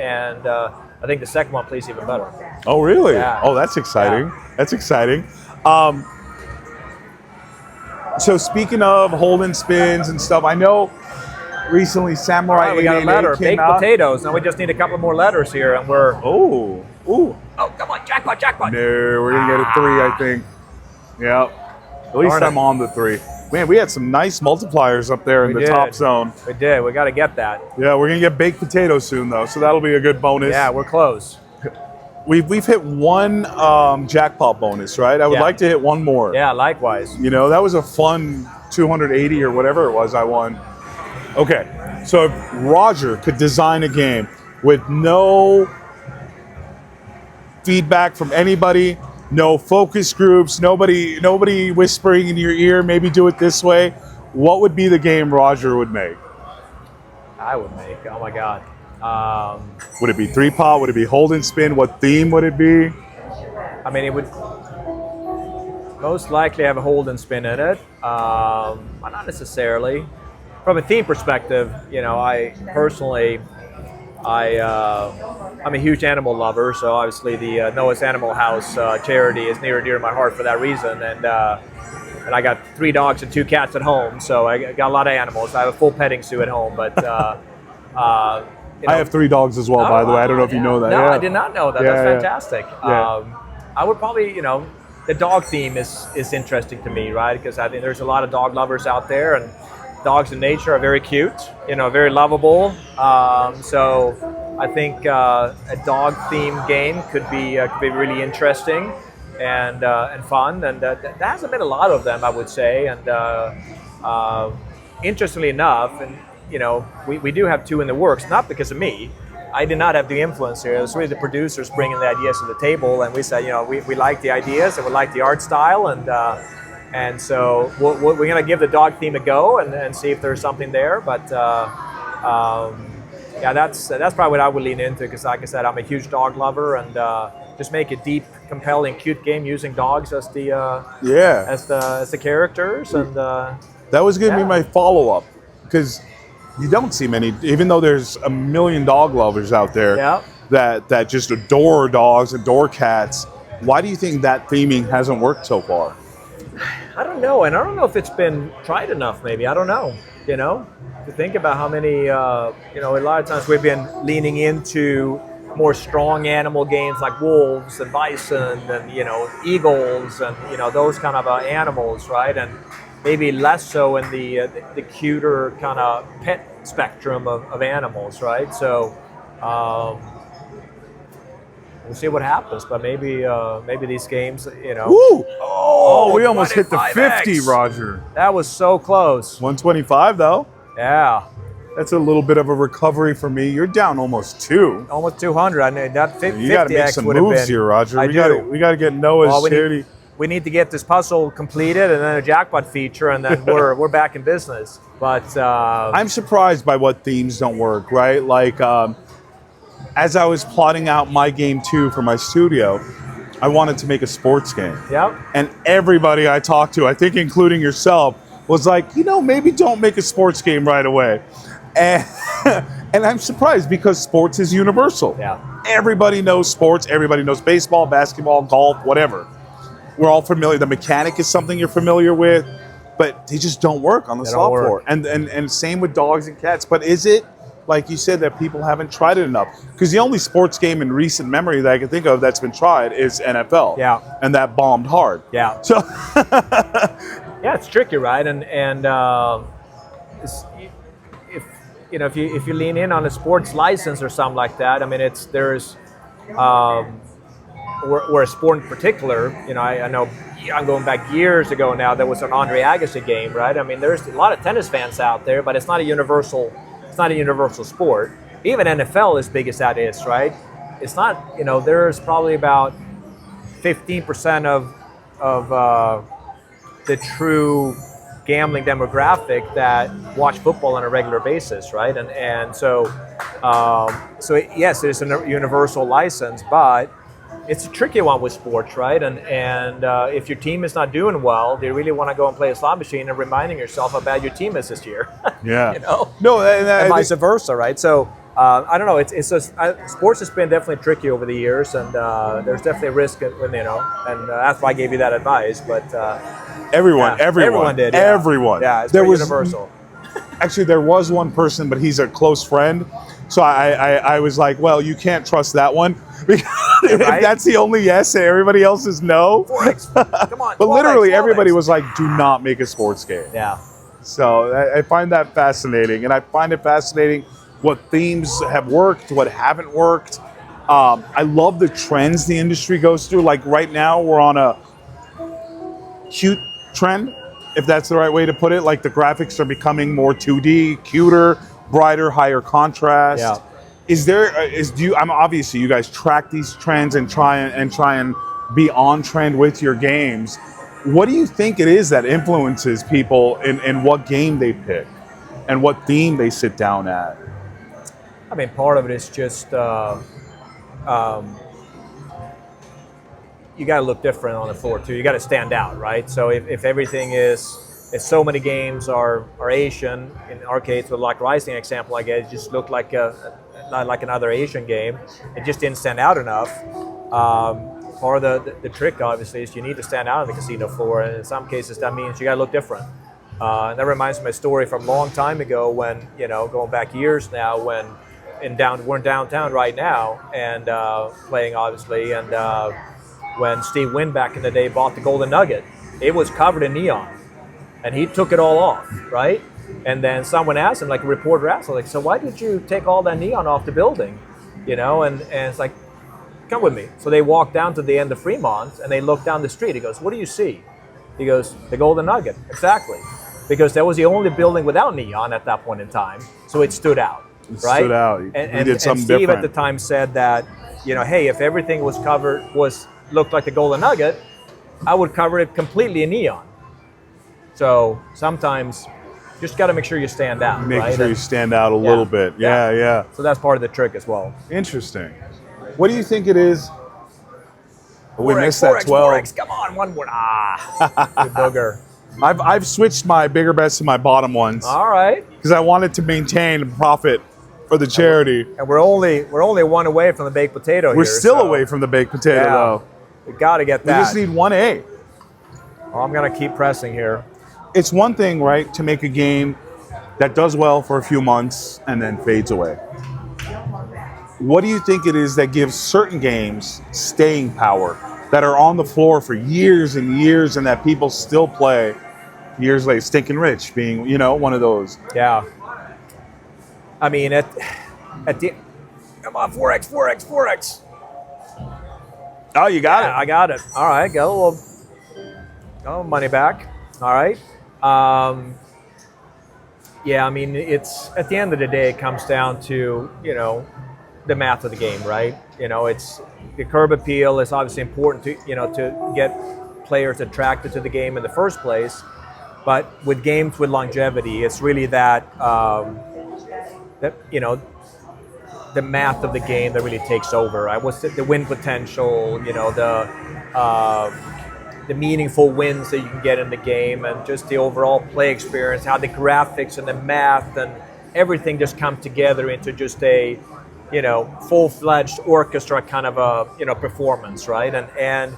I think the second one plays even better. Oh, really? Yeah. Oh, that's exciting. Yeah. That's exciting. So speaking of holding spins and stuff, I know recently Samurai All right, we got a 888 letter, came baked out. potatoes. Now we just need a couple more letters here, and we're. Oh, ooh. Oh, come on, jackpot, jackpot. No, we're gonna get a 3, I think. Yep. At least Darn it. I'm on the 3. Man, we had some nice multipliers up there in We the did. top zone. We did. We got to get that. Yeah, we're gonna get baked potatoes soon though, so that'll be a good bonus. Yeah, we're close. We've hit one jackpot bonus, right? I would Yeah. like to hit one more. Yeah, likewise. You know, that was a fun 280 or whatever it was I won. Okay, so if Roger could design a game with no feedback from anybody, no focus groups, nobody whispering in your ear, maybe do it this way, what would be the game Roger would make? I would make. Oh my God. Would it be 3-pot? Would it be hold and spin? What theme would it be? I mean, it would most likely have a hold and spin in it. Not necessarily. From a theme perspective, you know, I personally, I'm a huge animal lover, so obviously the Noah's Animal House charity is near and dear to my heart for that reason. And I got 3 dogs and 2 cats at home, so I got a lot of animals. I have a full petting zoo at home, but you know, I have 3 dogs as well, by the way. I don't know if you know that. No, Yeah. I did not know that. Yeah, That's yeah. fantastic. Yeah. I would probably, you know, the dog theme is interesting to me, right? Because I think there's a lot of dog lovers out there, and dogs in nature are very cute, you know, very lovable. So I think a dog themed game could be really interesting and fun. And there hasn't been a lot of them, I would say. And interestingly enough, and you know, we do have 2 in the works, not because of me. I did not have the influence here. It was really the producers bringing the ideas to the table, and we said, you know, we like the ideas and we like the art style, and so we're going to give the dog theme a go and see if there's something there. But yeah, that's probably what I would lean into, because like I said, I'm a huge dog lover, and just make a deep, compelling, cute game using dogs as the as the characters, and that was going to yeah. be my follow-up, because you don't see many, even though there's a million dog lovers out there Yeah. that just adore dogs, adore cats. Why do you think that theming hasn't worked so far? I don't know, and I don't know if it's been tried enough. Maybe, I don't know. You know, to think about how many, you know, a lot of times we've been leaning into more strong animal games like wolves and bison and, you know, eagles and, you know, those kind of animals, right? And maybe less so in the cuter kind of pet spectrum of animals, right? So we'll see what happens, but maybe these games, you know. Woo! Oh, we almost hit the 25X. 50, Roger. That was so close. 125 though. Yeah, That's a little bit of a recovery for me. You're down almost 2. almost 200. I mean, that 50X You got to make some would have moves been. here, Roger. I we do. got to get Noah's Well, charity. we need to get this puzzle completed and then a jackpot feature, and then we're back in business. But I'm surprised by what themes don't work, right? Like, as I was plotting out my game 2 for my studio, I wanted to make a sports game. yeah, And everybody I talked to, I think including yourself, was like, you know, maybe don't make a sports game right away. And, and I'm surprised, because sports is universal. yeah. Everybody knows sports. Everybody knows baseball, basketball, golf, whatever. We're all familiar. The mechanic is something you're familiar with, but they just don't work on the They slot don't floor. work. And same with dogs and cats. But is it, like you said, that people haven't tried it enough? Because the only sports game in recent memory that I can think of that's been tried is NFL. Yeah. And that bombed hard. Yeah. So Yeah, it's tricky, right? And if you know, if you lean in on a sports license or something like that, I mean, there's where a sport in particular, you know, I know I'm going back years ago now. There was an Andre Agassi game, right? I mean, there's a lot of tennis fans out there, but it's not a universal sport. Even NFL, as big as that is, right? It's not. You know, there's probably about 15% of the true gambling demographic that watch football on a regular basis, right? And so yes, it's a universal license, but it's a tricky one with sports, right? And if your team is not doing well, do you really want to go and play a slot machine and reminding yourself how bad your team is this year? yeah. You know? No, And vice versa, right? So I don't know. It's just, sports has been definitely tricky over the years, and there's definitely a risk when and that's why I gave you that advice. But everyone did. Yeah. Everyone. Yeah, it's there pretty was universal. Actually, there was one person, but he's a close friend. So I was like, well, you can't trust that one because if that's the only yes and everybody else is no. Forex. Come on. But literally everybody was like, do not make a sports game. Yeah. So I find that fascinating, and I find it fascinating what themes have worked, what haven't worked. I love the trends the industry goes through. Like right now, we're on a cute trend, if that's the right way to put it. Like the graphics are becoming more 2D, cuter, brighter, higher contrast. Yeah. I'm obviously you guys track these trends and try and be on trend with your games. What do you think it is that influences people in what game they pick and what theme they sit down at? I mean, part of it is just you got to look different on the floor too. You got to stand out, right? So if everything if so many games are Asian, in our case with like Rising example, I guess it just looked like another Asian game. It just didn't stand out enough. Part of the trick, obviously, is you need to stand out on the casino floor, and in some cases that means you got to look different. And that reminds me of a story from a long time ago when, going back years now, when we're in downtown right now and playing, obviously, and when Steve Wynn back in the day bought the Golden Nugget, it was covered in neon, and he took it all off, right? And then someone asked him, like a reporter asked him, like, so why did you take all that neon off the building? And it's like, come with me. So they walked down to the end of Fremont and they looked down the street. He goes, what do you see? He goes, the Golden Nugget. Exactly. Because that was the only building without neon at that point in time. So it stood out, right? Stood out. And did something Steve different. at the time said that, hey, if everything was looked like the Golden Nugget, I would cover it completely in neon. So sometimes you just got to make sure you stand out. Making sure you stand out a little bit. Yeah. So that's part of the trick as well. Interesting. What do you think it is? We 4X, missed that 12. 4X, come on, one more. You booger. I've switched my bigger bets to my bottom ones All right. because I wanted to maintain profit for the charity. And we're only one away from the baked potato. We're here, still so away from the baked potato, though. we got to get We that. just need 1A. I'm gonna keep pressing here. It's one thing, right, to make a game that does well for a few months and then fades away. What do you think it is that gives certain games staying power, that are on the floor for years and years and that people still play years later? Stinking Rich being, one of those. Yeah. I mean, at the come on, 4X. Oh, you got I got it. All right, got a little money back. All right. Yeah, I mean, it's at the end of the day, it comes down to the math of the game, right? It's the curb appeal is obviously important to to get players attracted to the game in the first place. But with games with longevity, it's really that the math of the game that really takes over. Right? What's the win potential? The meaningful wins that you can get in the game, and just the overall play experience, how the graphics and the math and everything just come together into just a full-fledged orchestra kind of a performance, right? And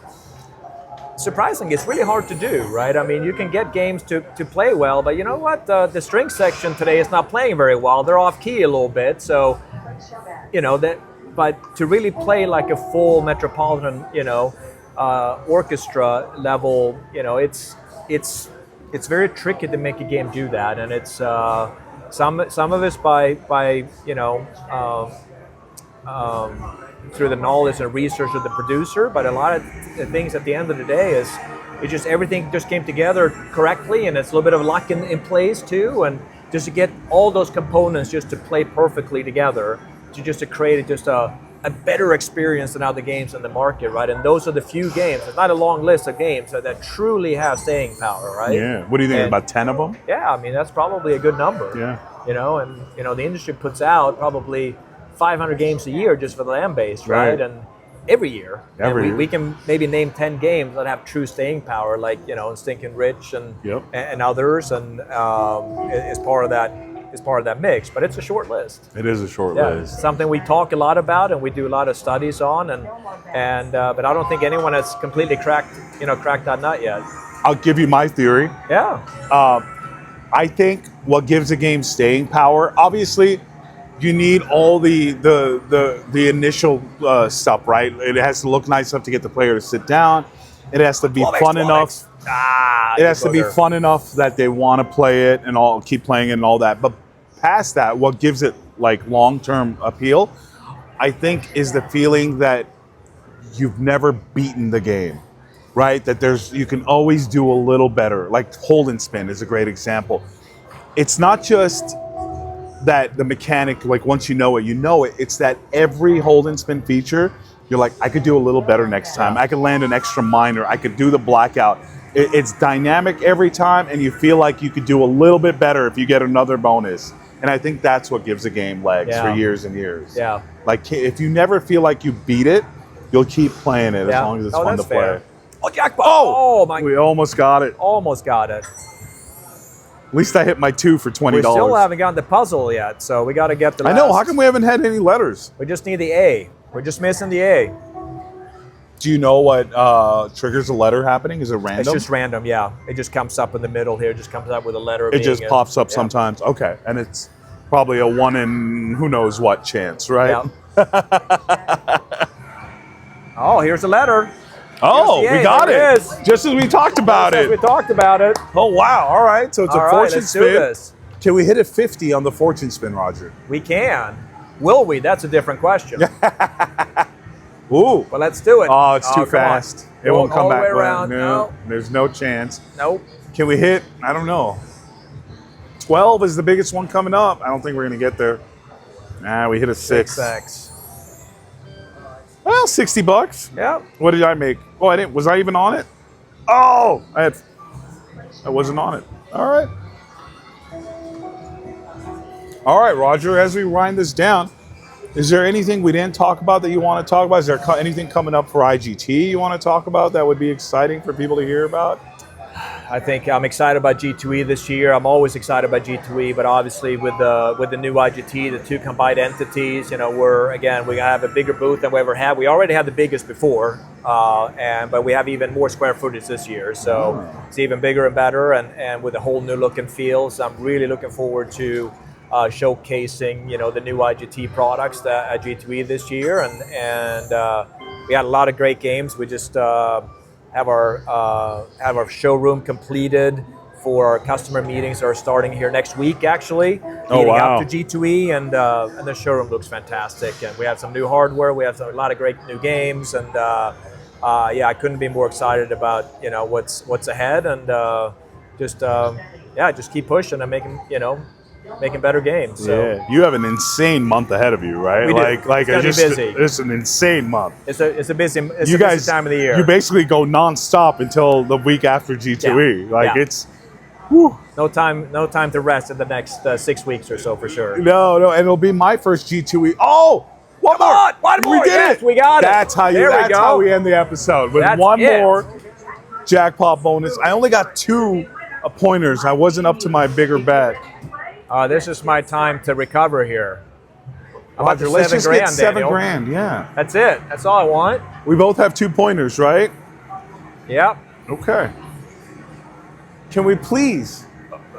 surprisingly, it's really hard to do, right? I mean, you can get games to play well, but you know what? The string section today is not playing very well. They're off key a little bit, so but to really play like a full Metropolitan, orchestra level, it's very tricky to make a game do that, and it's some of it's by through the knowledge and research of the producer, but a lot of the things at the end of the day is everything just came together correctly, and it's a little bit of luck in place too, and just to get all those components just to play perfectly together to create just a better experience than other games in the market, right? And those are the few games. It's not a long list of games that truly have staying power, right? Yeah. What do you think, about 10 of them? Yeah, I mean, that's probably a good number. Yeah. And the industry puts out probably 500 games a year just for the land base, right? And every year. We can maybe name 10 games that have true staying power, like, Stinking Rich and others, and as part of that is part of that mix, but it's a short list. It is a short Yeah, list. it's something we talk a lot about and we do a lot of studies on, but I don't think anyone has completely cracked that nut yet. I'll give you my theory. Yeah. I think what gives a game staying power, obviously, you need all the initial stuff, right? It has to look nice enough to get the player to sit down. It has to be fun enough. It has to be fun enough that they want to play it and all keep playing it and all that. But past that, what gives it like long-term appeal, I think, is the feeling that you've never beaten the game, right? That you can always do a little better. Like hold and spin is a great example. It's not just that the mechanic, like once you know it, it's that every hold and spin feature, you're like, I could do a little better next time. I could land an extra minor. I could do the blackout. It's dynamic every time, and you feel like you could do a little bit better if you get another bonus. And I think that's what gives a game legs for years and years. Yeah. Like if you never feel like you beat it, you'll keep playing it as long as it's fun to play. Oh, jackpot! Oh my! We almost got it. Almost got it. At least I hit my 2 for $20. We still haven't gotten the puzzle yet, so we got to get the last. I know. How come we haven't had any letters? We just need the A. We're just missing the A. Do you know what triggers a letter happening? Is it random? It's just random, yeah. It just comes up in the middle here. It just comes up with a letter. It just pops up sometimes. Okay, and it's probably a 1 in who knows what chance, right? Yeah. Oh, here's a letter. Oh, we got it. Just as we talked about it. We talked about it. Oh, wow. All right. So it's a fortune let's spin. do this. Can we hit a 50 on the fortune spin, Roger? We can. Will we? That's a different question. Ooh. But let's do it. Oh, it's too fast. It won't come back. All the way around. No, there's no chance. Nope. Can we hit, I don't know, 12 is the biggest one coming up. I don't think we're going to get there. Nah, we hit a 6. 6X. Well, $60. Yeah. What did I make? Oh, I didn't. Was I even on it? Oh, I wasn't on it. All right. All right, Roger, as we wind this down, is there anything we didn't talk about that you want to talk about? Is there anything coming up for IGT you want to talk about that would be exciting for people to hear about? I think I'm excited about G2E this year. I'm always excited about G2E, but obviously with the new IGT, the two combined entities, we have a bigger booth than we ever had. We already had the biggest before, but we have even more square footage this year, so it's even bigger and better, and with a whole new look and feel. So I'm really looking forward to showcasing, the new IGT products at G2E this year, and we had a lot of great games. We just have our showroom completed for our customer meetings that are starting here next week, actually, leading up to G2E, and the showroom looks fantastic. And we have some new hardware. We have a lot of great new games, and I couldn't be more excited about what's ahead, and just keep pushing and making better games. So. Yeah, you have an insane month ahead of you, right? We do. Like it's busy. It's an insane month. It's a busy time of the year. You basically go nonstop until the week after G2E. It's whew. No time to rest in the next 6 weeks or so for sure. No, and it'll be my first G2E. Oh, one more. We did it. We got it. That's how we end the episode with one more jackpot bonus. I only got 2 pointers. I wasn't up to my bigger bet. This is my time to recover here. Roger, let's just get $7,000. Yeah, that's it. That's all I want. We both have 2 pointers, right? Yep. Okay. Can we please?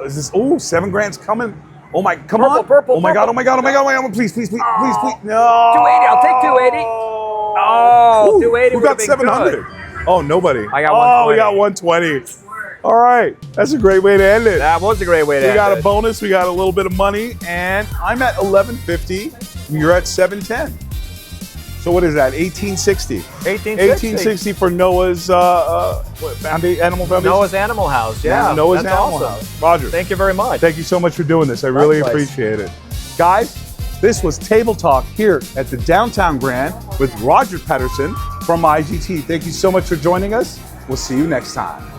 Is this? Oh, $7,000's coming. Oh my! Come on! Purple. Oh my God! Please! No. 280. I'll take 280. Oh, 280. Who got 700? Oh, nobody. I got 120. Oh, we got 120. All right, that's a great way to end it. That was a great way to end it. We got a bonus, we got a little bit of money, and I'm at 1150, and you're at 710. So what is that, 1860? 1860 for Noah's Animal Foundation? Noah's Animal House, yeah. Noah's that's Animal awesome. House. Roger. Thank you very much. Thank you so much for doing this. I really appreciate it. Guys, this was Table Talk here at the Downtown Grand with Roger Pettersson from IGT. Thank you so much for joining us. We'll see you next time.